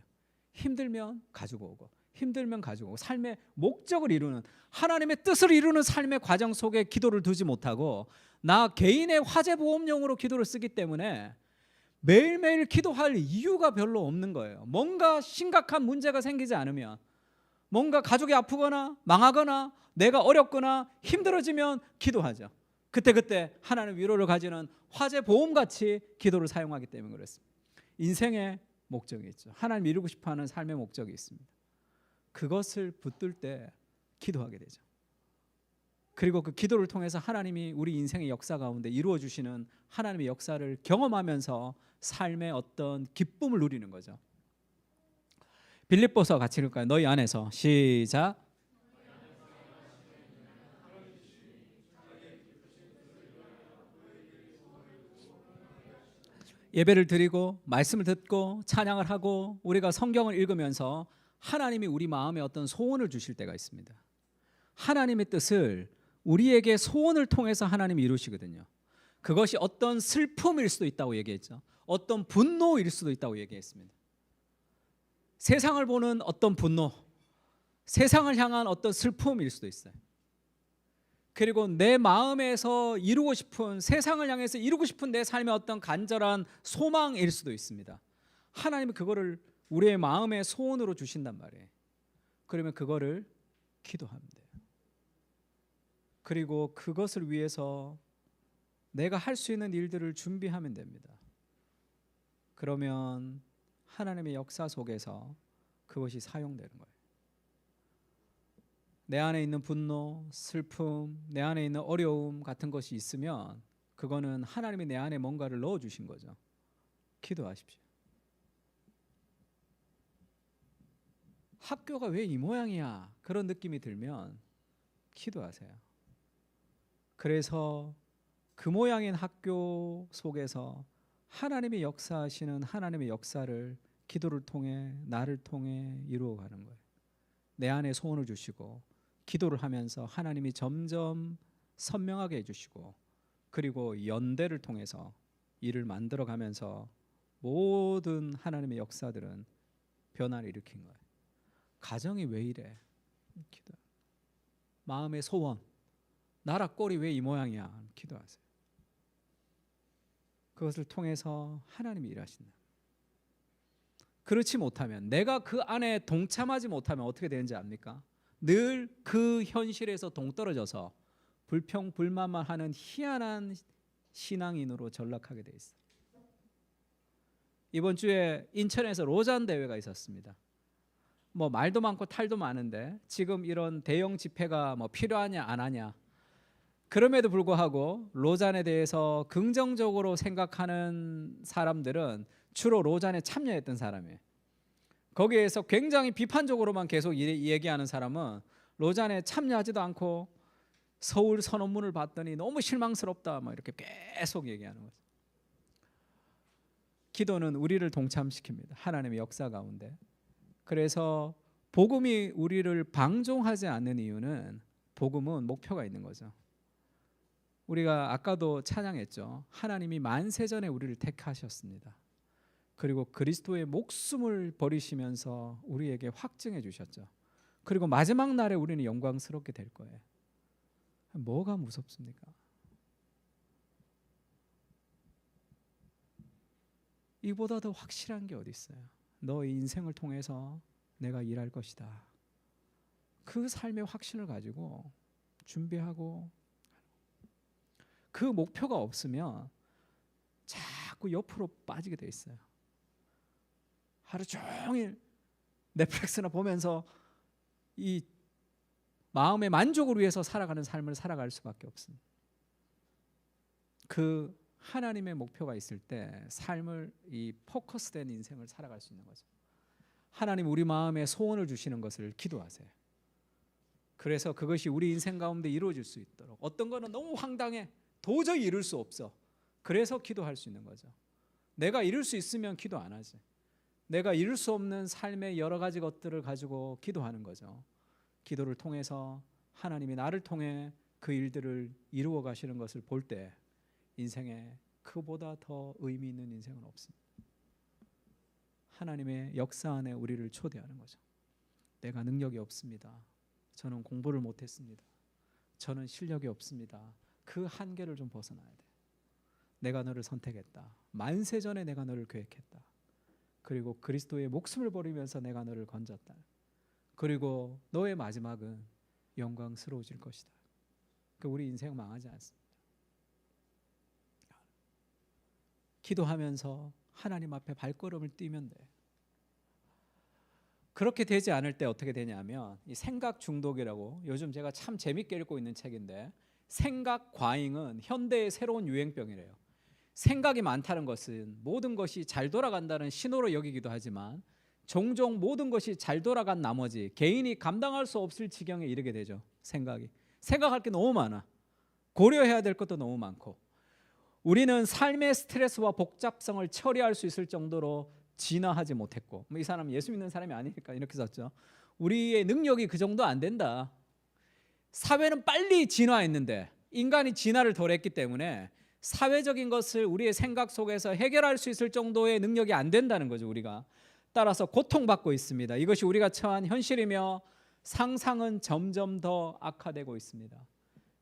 힘들면 가지고 오고 힘들면 가지고 오고 삶의 목적을 이루는 하나님의 뜻을 이루는 삶의 과정 속에 기도를 두지 못하고 나 개인의 화재 보험용으로 기도를 쓰기 때문에 매일매일 기도할 이유가 별로 없는 거예요. 뭔가 심각한 문제가 생기지 않으면 뭔가 가족이 아프거나 망하거나 내가 어렵거나 힘들어지면 기도하죠. 그때 하나님 위로를 가지는 화재 보험같이 기도를 사용하기 때문에 그렇습니다. 인생의 목적이 있죠. 하나님 이루고 싶어하는 삶의 목적이 있습니다. 그것을 붙들 때 기도하게 되죠. 그리고 그 기도를 통해서 하나님이 우리 인생의 역사 가운데 이루어 주시는 하나님의 역사를 경험하면서 삶의 어떤 기쁨을 누리는 거죠. 빌립보서 같이 읽을까요? 너희 안에서 시작. 예배를 드리고 말씀을 듣고 찬양을 하고 우리가 성경을 읽으면서 하나님이 우리 마음에 어떤 소원을 주실 때가 있습니다. 하나님의 뜻을 우리에게 소원을 통해서 하나님이 이루시거든요. 그것이 어떤 슬픔일 수도 있다고 얘기했죠. 어떤 분노일 수도 있다고 얘기했습니다. 세상을 보는 어떤 분노, 세상을 향한 어떤 슬픔일 수도 있어요. 그리고 내 마음에서 이루고 싶은, 세상을 향해서 이루고 싶은 내 삶의 어떤 간절한 소망일 수도 있습니다. 하나님은 그거를 우리의 마음의 소원으로 주신단 말이에요. 그러면 그거를 기도하면 돼요. 그리고 그것을 위해서 내가 할 수 있는 일들을 준비하면 됩니다. 그러면 하나님의 역사 속에서 그것이 사용되는 거예요. 내 안에 있는 분노, 슬픔, 내 안에 있는 어려움 같은 것이 있으면 그거는 하나님이 내 안에 뭔가를 넣어주신 거죠. 기도하십시오. 학교가 왜 이 모양이야? 그런 느낌이 들면 기도하세요. 그래서 그 모양인 학교 속에서 하나님이 역사하시는 하나님의 역사를 기도를 통해 나를 통해 이루어가는 거예요. 내 안에 소원을 주시고 기도를 하면서 하나님이 점점 선명하게 해주시고 그리고 연대를 통해서 일을 만들어가면서 모든 하나님의 역사들은 변화를 일으킨 거예요. 가정이 왜 이래? 기도. 마음의 소원, 나라 꼴이 왜 이 모양이야? 기도하세요. 그것을 통해서 하나님이 일하신다. 그렇지 못하면, 내가 그 안에 동참하지 못하면 어떻게 되는지 압니까? 늘 그 현실에서 동떨어져서 불평불만만 하는 희한한 신앙인으로 전락하게 돼 있어요. 이번 주에 인천에서 로잔 대회가 있었습니다. 뭐 말도 많고 탈도 많은데 지금 이런 대형 집회가 뭐 필요하냐 안 하냐, 그럼에도 불구하고 로잔에 대해서 긍정적으로 생각하는 사람들은 주로 로잔에 참여했던 사람이에요. 거기에서 굉장히 비판적으로만 계속 얘기하는 사람은 로잔에 참여하지도 않고 서울 선언문을 봤더니 너무 실망스럽다 막 이렇게 계속 얘기하는 거죠. 기도는 우리를 동참시킵니다. 하나님의 역사 가운데. 그래서 복음이 우리를 방종하지 않는 이유는 복음은 목표가 있는 거죠. 우리가 아까도 찬양했죠. 하나님이 만세전에 우리를 택하셨습니다. 그리고 그리스도의 목숨을 버리시면서 우리에게 확증해 주셨죠. 그리고 마지막 날에 우리는 영광스럽게 될 거예요. 뭐가 무섭습니까? 이보다 더 확실한 게 어디 있어요? 너의 인생을 통해서 내가 일할 것이다. 그 삶의 확신을 가지고 준비하고, 그 목표가 없으면 자꾸 옆으로 빠지게 돼 있어요. 하루 종일 넷플릭스나 보면서 이 마음의 만족을 위해서 살아가는 삶을 살아갈 수밖에 없습니다. 그 하나님의 목표가 있을 때 삶을, 이 포커스된 인생을 살아갈 수 있는 거죠. 하나님 우리 마음에 소원을 주시는 것을 기도하세요. 그래서 그것이 우리 인생 가운데 이루어질 수 있도록, 어떤 거는 너무 황당해, 도저히 이룰 수 없어, 그래서 기도할 수 있는 거죠. 내가 이룰 수 있으면 기도 안 하지. 내가 이룰 수 없는 삶의 여러 가지 것들을 가지고 기도하는 거죠. 기도를 통해서 하나님이 나를 통해 그 일들을 이루어 가시는 것을 볼 때 인생에 그보다 더 의미 있는 인생은 없습니다. 하나님의 역사 안에 우리를 초대하는 거죠. 내가 능력이 없습니다. 저는 공부를 못했습니다. 저는 실력이 없습니다. 그 한계를 좀 벗어나야 돼. 내가 너를 선택했다. 만세전에 내가 너를 계획했다. 그리고 그리스도의 목숨을 버리면서 내가 너를 건졌다. 그리고 너의 마지막은 영광스러워질 것이다. 우리 인생 망하지 않습니다. 기도하면서 하나님 앞에 발걸음을 띄면 돼. 그렇게 되지 않을 때 어떻게 되냐면 이 생각 중독이라고 요즘 제가 참 재밌게 읽고 있는 책인데, 생각 과잉은 현대의 새로운 유행병이래요. 생각이 많다는 것은 모든 것이 잘 돌아간다는 신호로 여기기도 하지만 종종 모든 것이 잘 돌아간 나머지 개인이 감당할 수 없을 지경에 이르게 되죠. 생각할 게 너무 많아. 고려해야 될 것도 너무 많고, 우리는 삶의 스트레스와 복잡성을 처리할 수 있을 정도로 진화하지 못했고, 이 사람 예수 믿는 사람이 아니니까 이렇게 썼죠. 우리의 능력이 그 정도 안 된다. 사회는 빨리 진화했는데 인간이 진화를 덜 했기 때문에 사회적인 것을 우리의 생각 속에서 해결할 수 있을 정도의 능력이 안 된다는 거죠. 우리가 따라서 고통받고 있습니다. 이것이 우리가 처한 현실이며 상상은 점점 더 악화되고 있습니다.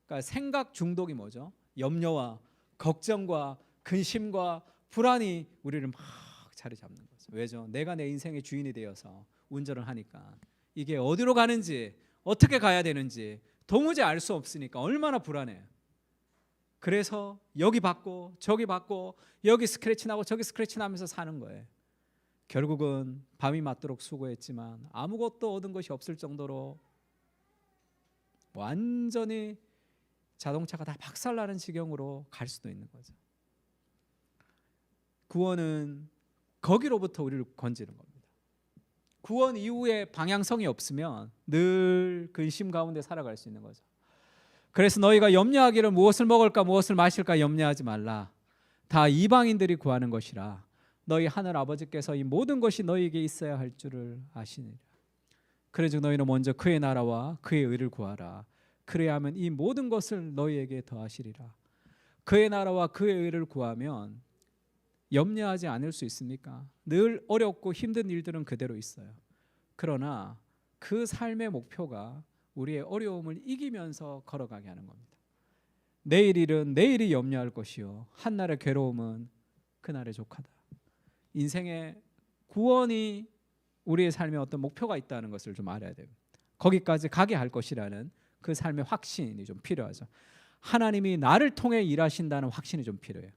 그러니까 생각 중독이 뭐죠? 염려와 걱정과 근심과 불안이 우리를 막 자리 잡는 거죠. 왜죠? 내가 내 인생의 주인이 되어서 운전을 하니까 이게 어디로 가는지 어떻게 가야 되는지 도무지 알 수 없으니까 얼마나 불안해요. 그래서 여기 받고 저기 받고 여기 스크래치 나고 저기 스크래치 나면서 사는 거예요. 결국은 밤이 맞도록 수고했지만 아무것도 얻은 것이 없을 정도로 완전히 자동차가 다 박살나는 지경으로 갈 수도 있는 거죠. 구원은 거기로부터 우리를 건지는 겁니다. 구원 이후에 방향성이 없으면 늘 근심 가운데 살아갈 수 있는 거죠. 그래서 너희가 염려하기를 무엇을 먹을까 무엇을 마실까 염려하지 말라. 다 이방인들이 구하는 것이라. 너희 하늘 아버지께서 이 모든 것이 너희에게 있어야 할 줄을 아시니라. 그래서 너희는 먼저 그의 나라와 그의 의를 구하라. 그래야 하면 이 모든 것을 너희에게 더하시리라. 그의 나라와 그의 의를 구하면 염려하지 않을 수 있습니까? 늘 어렵고 힘든 일들은 그대로 있어요. 그러나 그 삶의 목표가 우리의 어려움을 이기면서 걸어가게 하는 겁니다. 내일 일은 내일이 염려할 것이요 한날의 괴로움은 그날의 족하다. 인생의 구원이 우리의 삶에 어떤 목표가 있다는 것을 좀 알아야 돼요. 거기까지 가게 할 것이라는 그 삶의 확신이 좀 필요하죠. 하나님이 나를 통해 일하신다는 확신이 좀 필요해요.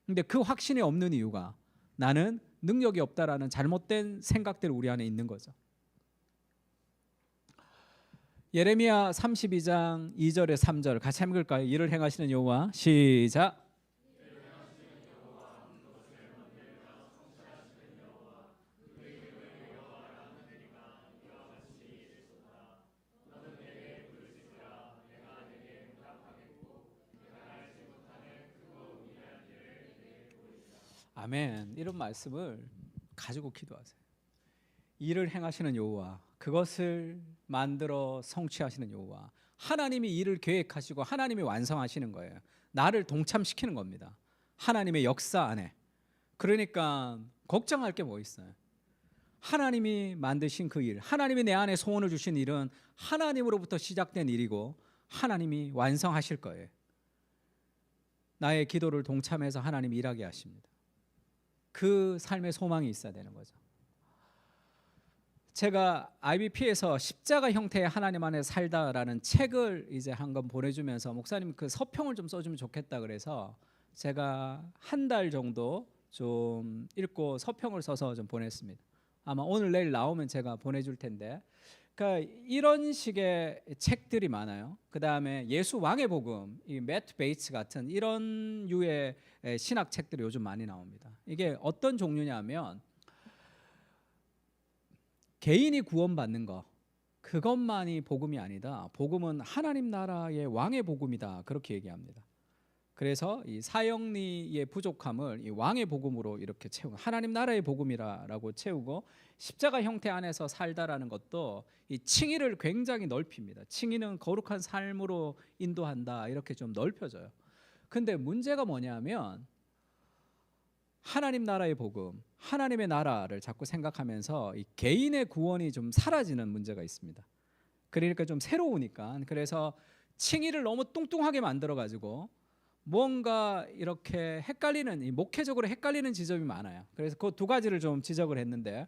근데 그 확신이 없는 이유가 나는 능력이 없다라는 잘못된 생각들이 우리 안에 있는 거죠. 예레미야 32장 2절에 3절 같이 한번 읽을까요? 일을 행하시는 여호와 시작. 아멘. 이런 말씀을 가지고 기도하세요. 일을 행하시는 여호와, 그것을 만들어 성취하시는 여호와, 하나님이 일을 계획하시고 하나님이 완성하시는 거예요. 나를 동참시키는 겁니다. 하나님의 역사 안에. 그러니까 걱정할 게 뭐 있어요? 하나님이 만드신 그 일, 하나님이 내 안에 소원을 주신 일은 하나님으로부터 시작된 일이고 하나님이 완성하실 거예요. 나의 기도를 동참해서 하나님이 일하게 하십니다. 그 삶의 소망이 있어야 되는 거죠. 제가 IBP에서 십자가 형태의 하나님 안에 살다라는 책을 이제 한 권 보내주면서 목사님 그 서평을 좀 써주면 좋겠다 그래서 제가 한 달 정도 좀 읽고 서평을 써서 좀 보냈습니다. 아마 오늘 내일 나오면 제가 보내줄 텐데, 그러니까 이런 식의 책들이 많아요. 그 다음에 예수 왕의 복음, 이 매트 베이츠 같은 이런 유의 신학 책들이 요즘 많이 나옵니다. 이게 어떤 종류냐면 개인이 구원받는 거, 그것만이 복음이 아니다. 복음은 하나님 나라의 왕의 복음이다. 그렇게 얘기합니다. 그래서 이 사형리의 부족함을 이 왕의 복음으로 이렇게 채우고 하나님 나라의 복음이라고 채우고, 십자가 형태 안에서 살다라는 것도 이 칭의를 굉장히 넓힙니다. 칭의는 거룩한 삶으로 인도한다. 이렇게 좀 넓혀져요. 근데 문제가 뭐냐면 하나님 나라의 복음, 하나님의 나라를 자꾸 생각하면서 이 개인의 구원이 좀 사라지는 문제가 있습니다. 그러니까 좀 새로우니까, 그래서 칭의를 너무 뚱뚱하게 만들어가지고 뭔가 이렇게 헷갈리는, 목회적으로 헷갈리는 지점이 많아요. 그래서 그 두 가지를 좀 지적을 했는데,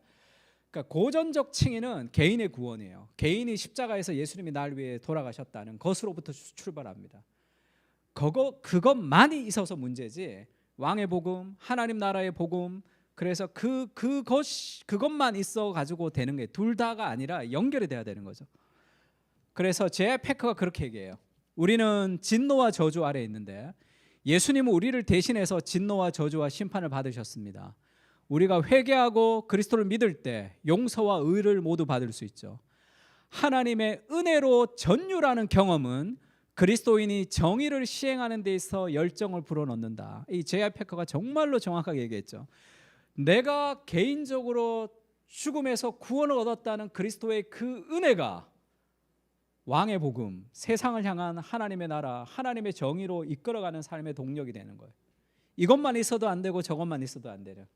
그러니까 고전적 칭의는 개인의 구원이에요. 개인이 십자가에서 예수님이 날 위해 돌아가셨다는 것으로부터 출발합니다. 그것만이 있어서 문제지 왕의 복음, 하나님 나라의 복음, 그래서 그것만 있어 가지고 되는 게 둘 다가 아니라 연결이 돼야 되는 거죠. 그래서 J.I. 패커가 그렇게 얘기해요. 우리는 진노와 저주 아래에 있는데 예수님은 우리를 대신해서 진노와 저주와 심판을 받으셨습니다. 우리가 회개하고 그리스도를 믿을 때 용서와 의를 모두 받을 수 있죠. 하나님의 은혜로 전율하는 경험은 그리스도인이 정의를 시행하는 데 있어 열정을 불어넣는다. 이 J.I. 패커가 정말로 정확하게 얘기했죠. 내가 개인적으로 죽음에서 구원을 얻었다는 그리스도의 그 은혜가 왕의 복음, 세상을 향한 하나님의 나라, 하나님의 정의로 이끌어가는 삶의 동력이 되는 거예요. 이것만 있어도 안 되고 저것만 있어도 안 되는.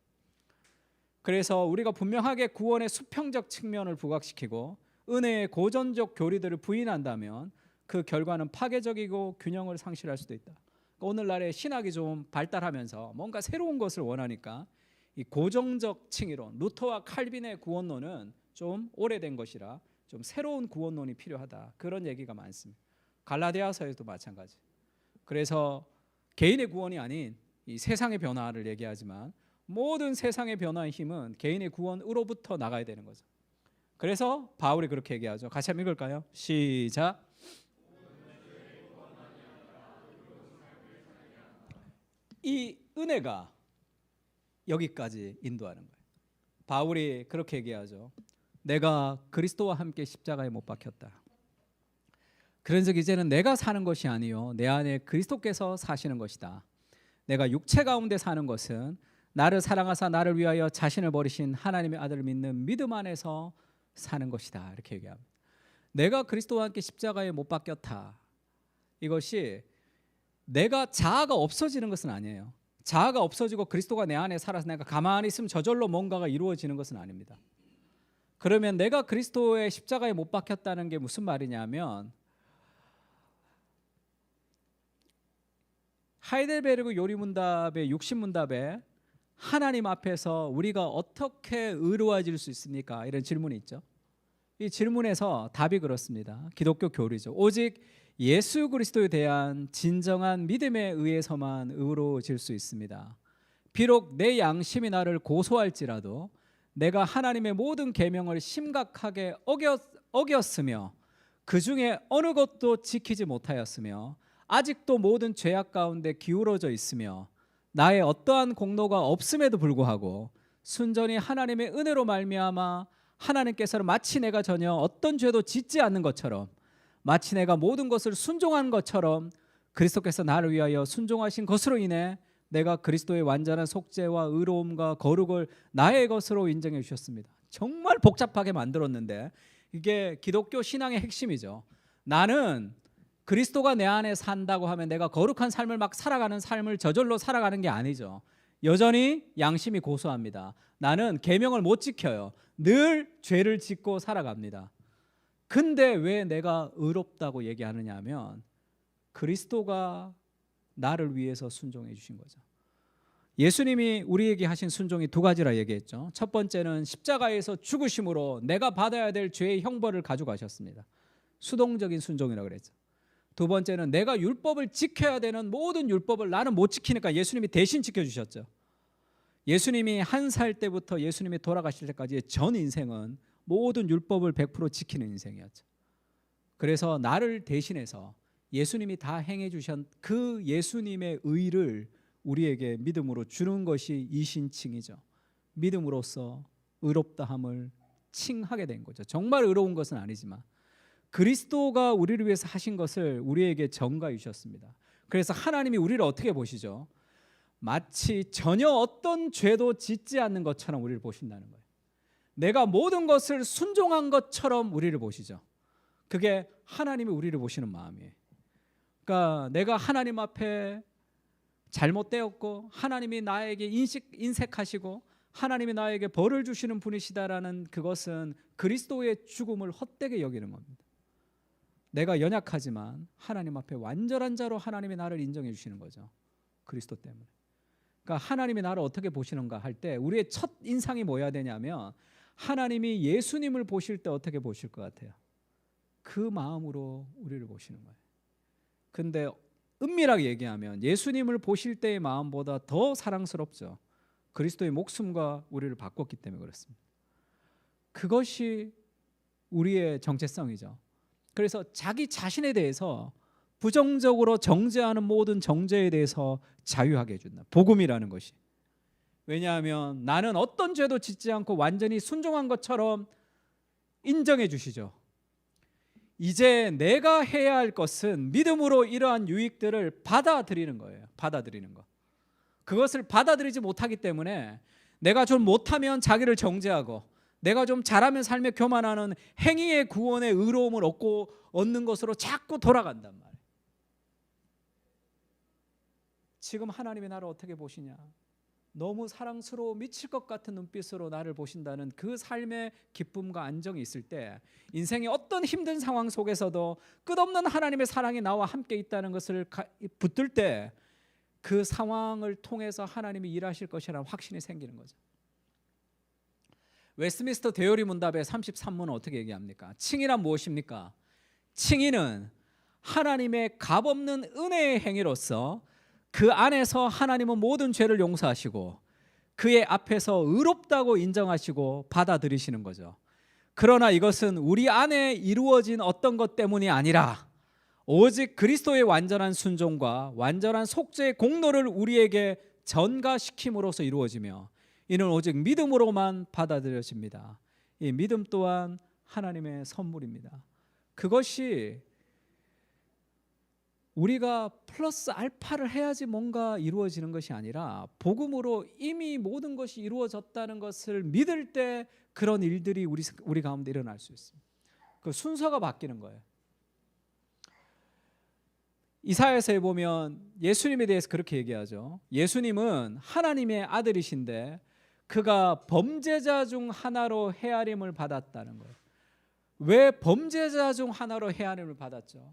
그래서 우리가 분명하게 구원의 수평적 측면을 부각시키고 은혜의 고전적 교리들을 부인한다면 그 결과는 파괴적이고 균형을 상실할 수도 있다. 오늘날의 신학이 좀 발달하면서 뭔가 새로운 것을 원하니까 이 고정적 칭의론, 루터와 칼빈의 구원론은 좀 오래된 것이라 좀 새로운 구원론이 필요하다. 그런 얘기가 많습니다. 갈라디아서에도 마찬가지. 그래서 개인의 구원이 아닌 이 세상의 변화를 얘기하지만 모든 세상의 변화의 힘은 개인의 구원으로부터 나가야 되는 거죠. 그래서 바울이 그렇게 얘기하죠. 같이 한번 읽을까요? 시작. 이 은혜가 여기까지 인도하는 거예요. 바울이 그렇게 얘기하죠. 내가 그리스도와 함께 십자가에 못 박혔다. 그런즉 이제는 내가 사는 것이 아니요 내 안에 그리스도께서 사시는 것이다. 내가 육체 가운데 사는 것은 나를 사랑하사 나를 위하여 자신을 버리신 하나님의 아들을 믿는 믿음 안에서 사는 것이다. 이렇게 얘기합니다. 내가 그리스도와 함께 십자가에 못 박혔다. 이것이 내가 자아가 없어지는 것은 아니에요. 자아가 없어지고 그리스도가 내 안에 살아서 내가 가만히 있으면 저절로 뭔가가 이루어지는 것은 아닙니다. 그러면 내가 그리스도의 십자가에 못 박혔다는 게 무슨 말이냐면 하이델베르그 요리문답의 60문답에 하나님 앞에서 우리가 어떻게 의로워질 수 있습니까? 이런 질문이 있죠. 이 질문에서 답이 그렇습니다. 기독교 교리죠. 오직 예수 그리스도에 대한 진정한 믿음에 의해서만 의로워질 수 있습니다. 비록 내 양심이 나를 고소할지라도 내가 하나님의 모든 계명을 심각하게 어겼으며 그 중에 어느 것도 지키지 못하였으며 아직도 모든 죄악 가운데 기울어져 있으며 나의 어떠한 공로가 없음에도 불구하고 순전히 하나님의 은혜로 말미암아 하나님께서는 마치 내가 전혀 어떤 죄도 짓지 않는 것처럼 마치 내가 모든 것을 순종한 것처럼 그리스도께서 나를 위하여 순종하신 것으로 인해 내가 그리스도의 완전한 속죄와 의로움과 거룩을 나의 것으로 인정해 주셨습니다. 정말 복잡하게 만들었는데 이게 기독교 신앙의 핵심이죠. 나는 그리스도가 내 안에 산다고 하면 내가 거룩한 삶을 막 살아가는 삶을 저절로 살아가는 게 아니죠. 여전히 양심이 고소합니다. 나는 계명을 못 지켜요. 늘 죄를 짓고 살아갑니다. 근데 왜 내가 의롭다고 얘기하느냐 하면 그리스도가 나를 위해서 순종해 주신 거죠. 예수님이 우리에게 하신 순종이 두 가지라 얘기했죠. 첫 번째는 십자가에서 죽으심으로 내가 받아야 될 죄의 형벌을 가져가셨습니다. 수동적인 순종이라고 그랬죠. 두 번째는 내가 율법을 지켜야 되는 모든 율법을 나는 못 지키니까 예수님이 대신 지켜주셨죠. 예수님이 1살 때부터 예수님이 돌아가실 때까지의 전 인생은 모든 율법을 100% 지키는 인생이었죠. 그래서 나를 대신해서 예수님이 다 행해 주신 그 예수님의 의를 우리에게 믿음으로 주는 것이 이신칭이죠. 믿음으로써 의롭다함을 칭하게 된 거죠. 정말 의로운 것은 아니지만 그리스도가 우리를 위해서 하신 것을 우리에게 전가해 주셨습니다. 그래서 하나님이 우리를 어떻게 보시죠? 마치 전혀 어떤 죄도 짓지 않는 것처럼 우리를 보신다는 거예요. 내가 모든 것을 순종한 것처럼 우리를 보시죠. 그게 하나님이 우리를 보시는 마음이에요. 그러니까 내가 하나님 앞에 잘못되었고 하나님이 나에게 인색하시고 하나님이 나에게 벌을 주시는 분이시다라는 그것은 그리스도의 죽음을 헛되게 여기는 겁니다. 내가 연약하지만 하나님 앞에 완전한 자로 하나님이 나를 인정해 주시는 거죠. 그리스도 때문에. 그러니까 하나님이 나를 어떻게 보시는가 할 때 우리의 첫 인상이 뭐야 되냐면 하나님이 예수님을 보실 때 어떻게 보실 것 같아요? 그 마음으로 우리를 보시는 거예요. 근데 은밀하게 얘기하면 예수님을 보실 때의 마음보다 더 사랑스럽죠. 그리스도의 목숨과 우리를 바꿨기 때문에 그렇습니다. 그것이 우리의 정체성이죠. 그래서 자기 자신에 대해서 부정적으로 정죄하는 모든 정죄에 대해서 자유하게 해준다. 복음이라는 것이. 왜냐하면 나는 어떤 죄도 짓지 않고 완전히 순종한 것처럼 인정해 주시죠. 이제 내가 해야 할 것은 믿음으로 이러한 유익들을 받아들이는 거예요. 받아들이는 거. 그것을 받아들이지 못하기 때문에 내가 좀 못하면 자기를 정죄하고 내가 좀 잘하면 삶에 교만하는 행위의 구원의 의로움을 얻는 것으로 자꾸 돌아간단 말이에요. 지금 하나님이 나를 어떻게 보시냐? 너무 사랑스러워 미칠 것 같은 눈빛으로 나를 보신다는 그 삶의 기쁨과 안정이 있을 때 인생의 어떤 힘든 상황 속에서도 끝없는 하나님의 사랑이 나와 함께 있다는 것을 붙들 때 그 상황을 통해서 하나님이 일하실 것이라는 확신이 생기는 거죠. 웨스트민스터 대요리 문답의 33문은 어떻게 얘기합니까? 칭의란 무엇입니까? 칭의는 하나님의 값없는 은혜의 행위로서 그 안에서 하나님은 모든 죄를 용서하시고 그의 앞에서 의롭다고 인정하시고 받아들이시는 거죠. 그러나 이것은 우리 안에 이루어진 어떤 것 때문이 아니라 오직 그리스도의 완전한 순종과 완전한 속죄의 공로를 우리에게 전가시킴으로써 이루어지며 이는 오직 믿음으로만 받아들여집니다. 이 믿음 또한 하나님의 선물입니다. 그것이 우리가 플러스 알파를 해야지 뭔가 이루어지는 것이 아니라 복음으로 이미 모든 것이 이루어졌다는 것을 믿을 때 그런 일들이 우리 가운데 일어날 수 있습니다. 그 순서가 바뀌는 거예요. 이사야서에 보면 예수님에 대해서 그렇게 얘기하죠. 예수님은 하나님의 아들이신데 그가 범죄자 중 하나로 헤아림을 받았다는 거예요. 왜 범죄자 중 하나로 헤아림을 받았죠?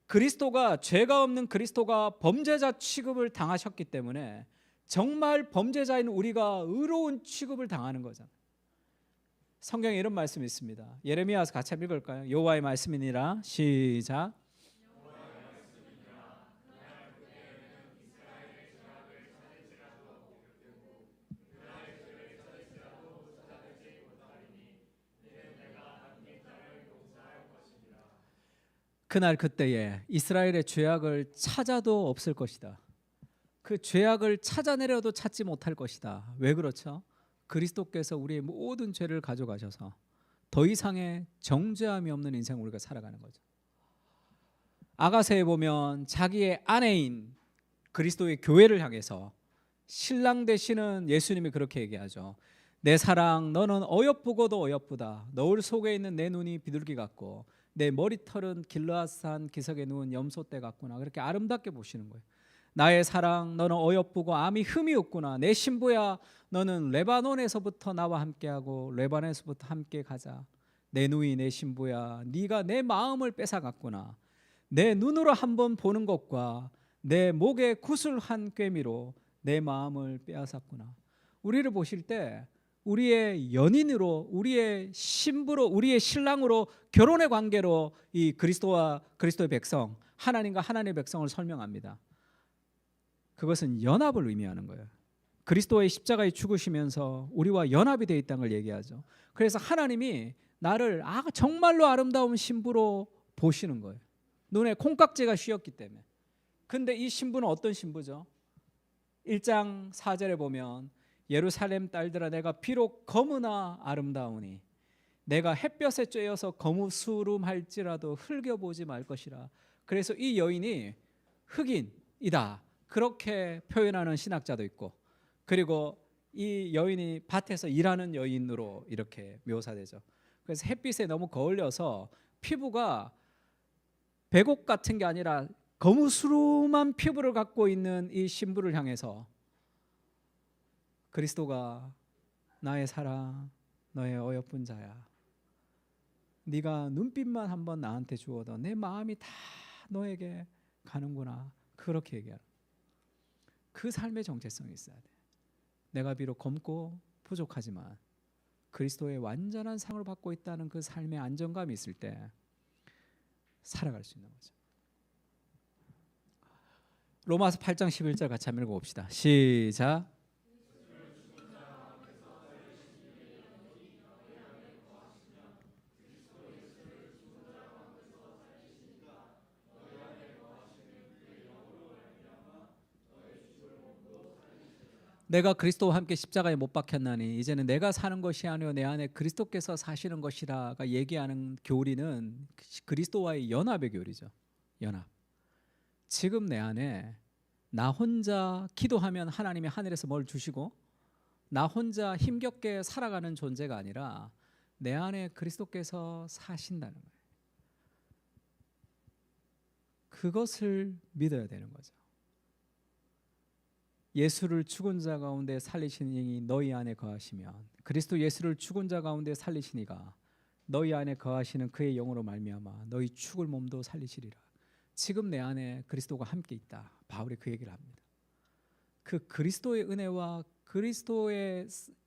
그리스도가 죄가 없는 그리스도가 범죄자 취급을 당하셨기 때문에 정말 범죄자인 우리가 의로운 취급을 당하는 거잖아요. 성경에 이런 말씀이 있습니다. 예레미야서 같이 읽을까요? 여호와의 말씀이니라. 시작. 그날 그때에 이스라엘의 죄악을 찾아도 없을 것이다. 그 죄악을 찾아내려도 찾지 못할 것이다. 왜 그렇죠? 그리스도께서 우리의 모든 죄를 가져가셔서 더 이상의 정죄함이 없는 인생을 우리가 살아가는 거죠. 아가서에 보면 자기의 아내인 그리스도의 교회를 향해서 신랑 되시는 예수님이 그렇게 얘기하죠. 내 사랑 너는 어여쁘고도 어여쁘다. 너울 속에 있는 내 눈이 비둘기 같고 내 머리털은 길르앗산 기슭에 누운 염소떼 같구나. 그렇게 아름답게 보시는 거예요. 나의 사랑 너는 어여쁘고 암이 흠이 없구나. 내 신부야 너는 레바논에서부터 나와 함께하고 레바논에서부터 함께 가자. 내 누이 내 신부야 네가 내 마음을 뺏어갔구나. 내 눈으로 한번 보는 것과 내 목에 구슬한 꿰미로 내 마음을 빼앗았구나. 우리를 보실 때 우리의 연인으로 우리의 신부로 우리의 신랑으로 결혼의 관계로 이 그리스도와 그리스도의 백성 하나님과 하나님의 백성을 설명합니다. 그것은 연합을 의미하는 거예요. 그리스도의 십자가에 죽으시면서 우리와 연합이 되어 있다는 걸 얘기하죠. 그래서 하나님이 나를 정말로 아름다운 신부로 보시는 거예요. 눈에 콩깍지가 씌었기 때문에. 근데 이 신부는 어떤 신부죠? 1장 4절에 보면 예루살렘 딸들아 내가 비록 검으나 아름다우니 내가 햇볕에 쬐어서 거무스름할지라도 흘겨보지 말 것이라. 그래서 이 여인이 흑인이다 그렇게 표현하는 신학자도 있고 그리고 이 여인이 밭에서 일하는 여인으로 이렇게 묘사되죠. 그래서 햇빛에 너무 거울려서 피부가 백옥 같은 게 아니라 거무스름한 피부를 갖고 있는 이 신부를 향해서 그리스도가 나의 사랑 너의 어여쁜 자야. 네가 눈빛만 한번 나한테 주어도 내 마음이 다 너에게 가는구나. 그렇게 얘기하는 그 삶의 정체성이 있어야 돼. 내가 비록 검고 부족하지만 그리스도의 완전한 상을 받고 있다는 그 삶의 안정감이 있을 때 살아갈 수 있는 거죠. 로마서 8장 11절 같이 한번 읽어봅시다. 시작. 내가 그리스도와 함께 십자가에 못 박혔나니 이제는 내가 사는 것이 아니요 내 안에 그리스도께서 사시는 것이라가 얘기하는 교리는 그리스도와의 연합의 교리죠. 연합. 지금 내 안에 나 혼자 기도하면 하나님이 하늘에서 뭘 주시고 나 혼자 힘겹게 살아가는 존재가 아니라 내 안에 그리스도께서 사신다는 거예요. 그것을 믿어야 되는 거죠. 예수를 죽은 자 가운데 살리시는 이니 너희 안에 거하시면 그리스도 예수를 죽은 자 가운데 살리시니가 너희 안에 거하시는 그의 영으로 말미암아 너희 죽을 몸도 살리시리라. 지금 내 안에 그리스도가 함께 있다. 바울이 그 얘기를 합니다. 그 그리스도의 은혜와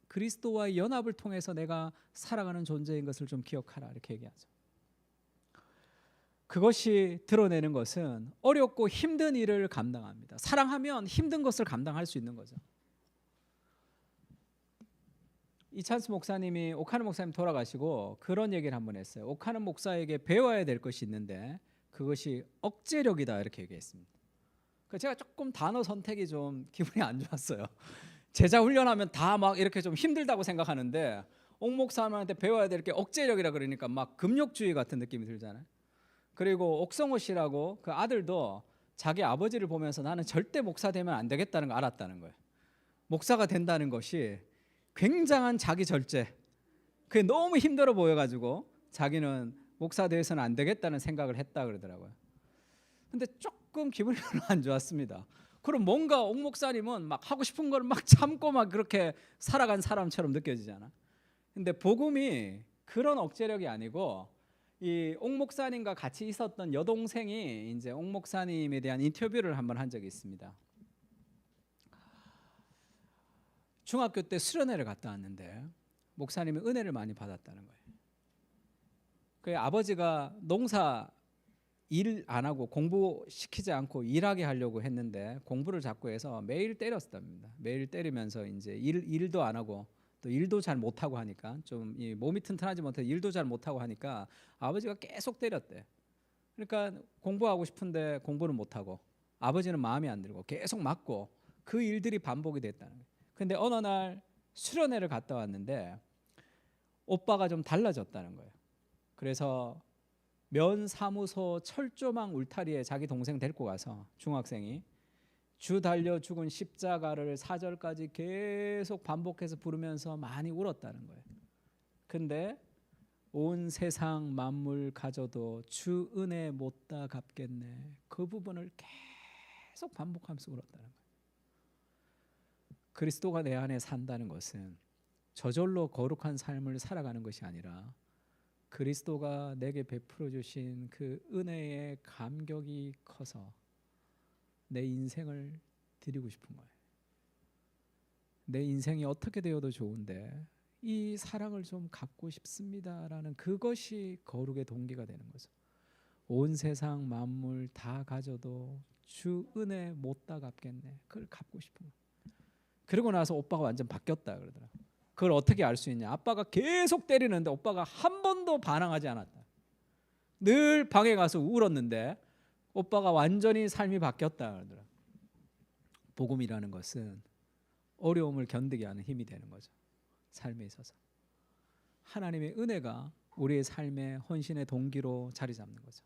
그리스도와의 연합을 통해서 내가 살아가는 존재인 것을 좀 기억하라 이렇게 얘기하죠. 그것이 드러내는 것은 어렵고 힘든 일을 감당합니다. 사랑하면 힘든 것을 감당할 수 있는 거죠. 이찬스 목사님이 오카는 목사님 돌아가시고 그런 얘기를 한번 했어요. 오카는 목사에게 배워야 될 것이 있는데 그것이 억제력이다 이렇게 얘기했습니다. 제가 조금 단어 선택이 좀 기분이 안 좋았어요. 제자 훈련하면 다 막 이렇게 좀 힘들다고 생각하는데 옥 목사님한테 배워야 될 게 억제력이라 그러니까 막 금욕주의 같은 느낌이 들잖아요. 그리고 옥성호 씨라고 그 아들도 자기 아버지를 보면서 나는 절대 목사 되면 안 되겠다는 걸 알았다는 거예요. 목사가 된다는 것이 굉장한 자기 절제. 그게 너무 힘들어 보여가지고 자기는 목사 되어서는 안 되겠다는 생각을 했다 그러더라고요. 근데 조금 기분이 별로 안 좋았습니다. 그럼 뭔가 옥 목사님은 막 하고 싶은 걸 막 참고 막 그렇게 살아간 사람처럼 느껴지잖아. 근데 복음이 그런 억제력이 아니고 이 옥 목사님과 같이 있었던 여동생이 이제 옥 목사님에 대한 인터뷰를 한번 한 적이 있습니다. 중학교 때 수련회를 갔다 왔는데 목사님이 은혜를 많이 받았다는 거예요. 그 아버지가 농사 일 안 하고 공부시키지 않고 일하게 하려고 했는데 공부를 자꾸 해서 매일 때렸답니다. 매일 때리면서 이제 일도 안 하고 또 일도 잘 못하고 하니까 좀 이 몸이 튼튼하지 못해 일도 잘 못하고 하니까 아버지가 계속 때렸대. 그러니까 공부하고 싶은데 공부는 못하고 아버지는 마음에 안 들고 계속 맞고 그 일들이 반복이 됐다는 거예요. 근데 어느 날 수련회를 갔다 왔는데 오빠가 좀 달라졌다는 거예요. 그래서 면사무소 철조망 울타리에 자기 동생 데리고 가서 중학생이 주 달려 죽은 십자가를 4절까지 계속 반복해서 부르면서 많이 울었다는 거예요. 근데 온 세상 만물 가져도 주 은혜 못다 갚겠네. 그 부분을 계속 반복하면서 울었다는 거예요. 그리스도가 내 안에 산다는 것은 저절로 거룩한 삶을 살아가는 것이 아니라 그리스도가 내게 베풀어 주신 그 은혜의 감격이 커서 내 인생을 드리고 싶은 거예요. 내 인생이 어떻게 되어도 좋은데 이 사랑을 좀 갖고 싶습니다라는 그것이 거룩의 동기가 되는 거죠. 온 세상 만물 다 가져도 주 은혜 못다 갚겠네. 그걸 갖고 싶은 거예요. 그러고 나서 오빠가 완전 바뀌었다 그러더라. 그걸 어떻게 알 수 있냐? 아빠가 계속 때리는데 오빠가 한 번도 반항하지 않았다. 늘 방에 가서 울었는데 오빠가 완전히 삶이 바뀌었다 그러더라. 복음이라는 것은 어려움을 견디게 하는 힘이 되는 거죠. 삶에 있어서 하나님의 은혜가 우리의 삶의 헌신의 동기로 자리 잡는 거죠.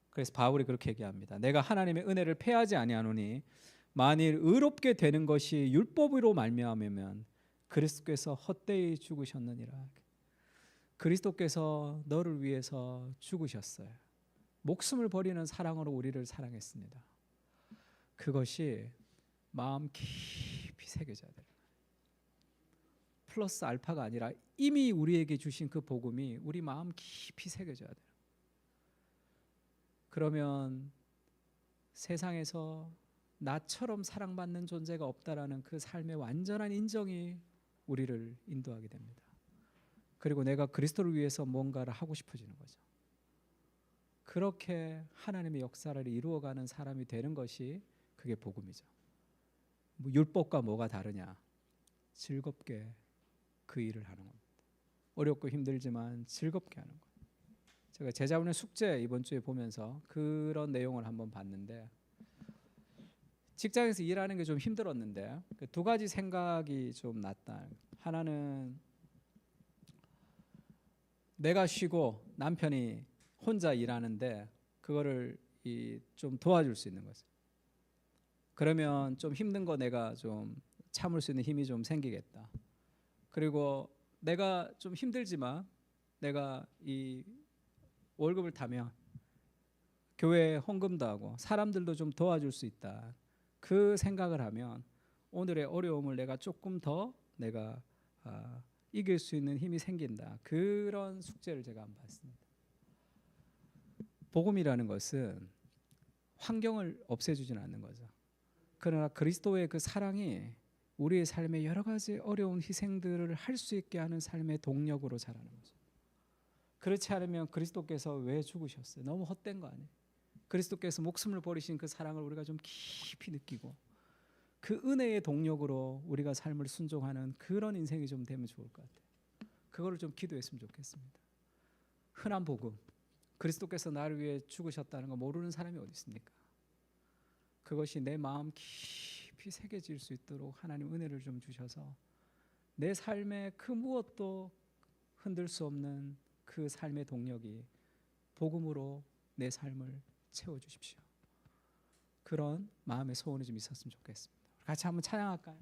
그래서 바울이 그렇게 얘기합니다. 내가 하나님의 은혜를 패하지 아니하노니 만일 의롭게 되는 것이 율법으로 말미암으면 그리스도께서 헛되이 죽으셨느니라. 그리스도께서 너를 위해서 죽으셨어요. 목숨을 버리는 사랑으로 우리를 사랑했습니다. 그것이 마음 깊이 새겨져야 돼요. 플러스 알파가 아니라 이미 우리에게 주신 그 복음이 우리 마음 깊이 새겨져야 돼요. 그러면 세상에서 나처럼 사랑받는 존재가 없다라는 그 삶의 완전한 인정이 우리를 인도하게 됩니다. 그리고 내가 그리스도를 위해서 뭔가를 하고 싶어지는 거죠. 그렇게 하나님의 역사를 이루어가는 사람이 되는 것이 그게 복음이죠. 율법과 뭐가 다르냐? 즐겁게 그 일을 하는 겁니다. 어렵고 힘들지만 즐겁게 하는 거예요. 제가 제자훈련 숙제 이번 주에 보면서 그런 내용을 한번 봤는데 직장에서 일하는 게 좀 힘들었는데 그 두 가지 생각이 좀 났다. 하나는 내가 쉬고 남편이 혼자 일하는데 그거를 좀 도와줄 수 있는 거죠. 그러면 좀 힘든 거 내가 좀 참을 수 있는 힘이 좀 생기겠다. 그리고 내가 좀 힘들지만 내가 이 월급을 타면 교회에 헌금도 하고 사람들도 좀 도와줄 수 있다. 그 생각을 하면 오늘의 어려움을 내가 조금 더 내가 이길 수 있는 힘이 생긴다. 그런 숙제를 제가 한번 봤습니다. 복음이라는 것은 환경을 없애주지는 않는 거죠. 그러나 그리스도의 그 사랑이 우리의 삶에 여러 가지 어려운 희생들을 할 수 있게 하는 삶의 동력으로 자라는 거죠. 그렇지 않으면 그리스도께서 왜 죽으셨어요? 너무 헛된 거 아니에요? 그리스도께서 목숨을 버리신 그 사랑을 우리가 좀 깊이 느끼고 그 은혜의 동력으로 우리가 삶을 순종하는 그런 인생이 좀 되면 좋을 것 같아요. 그거를 좀 기도했으면 좋겠습니다. 흔한 복음, 그리스도께서 나를 위해 죽으셨다는 거 모르는 사람이 어디 있습니까? 그것이 내 마음 깊이 새겨질 수 있도록 하나님 은혜를 좀 주셔서 내 삶의 그 무엇도 흔들 수 없는 그 삶의 동력이 복음으로 내 삶을 채워주십시오. 그런 마음의 소원이 좀 있었으면 좋겠습니다. 같이 한번 찬양할까요?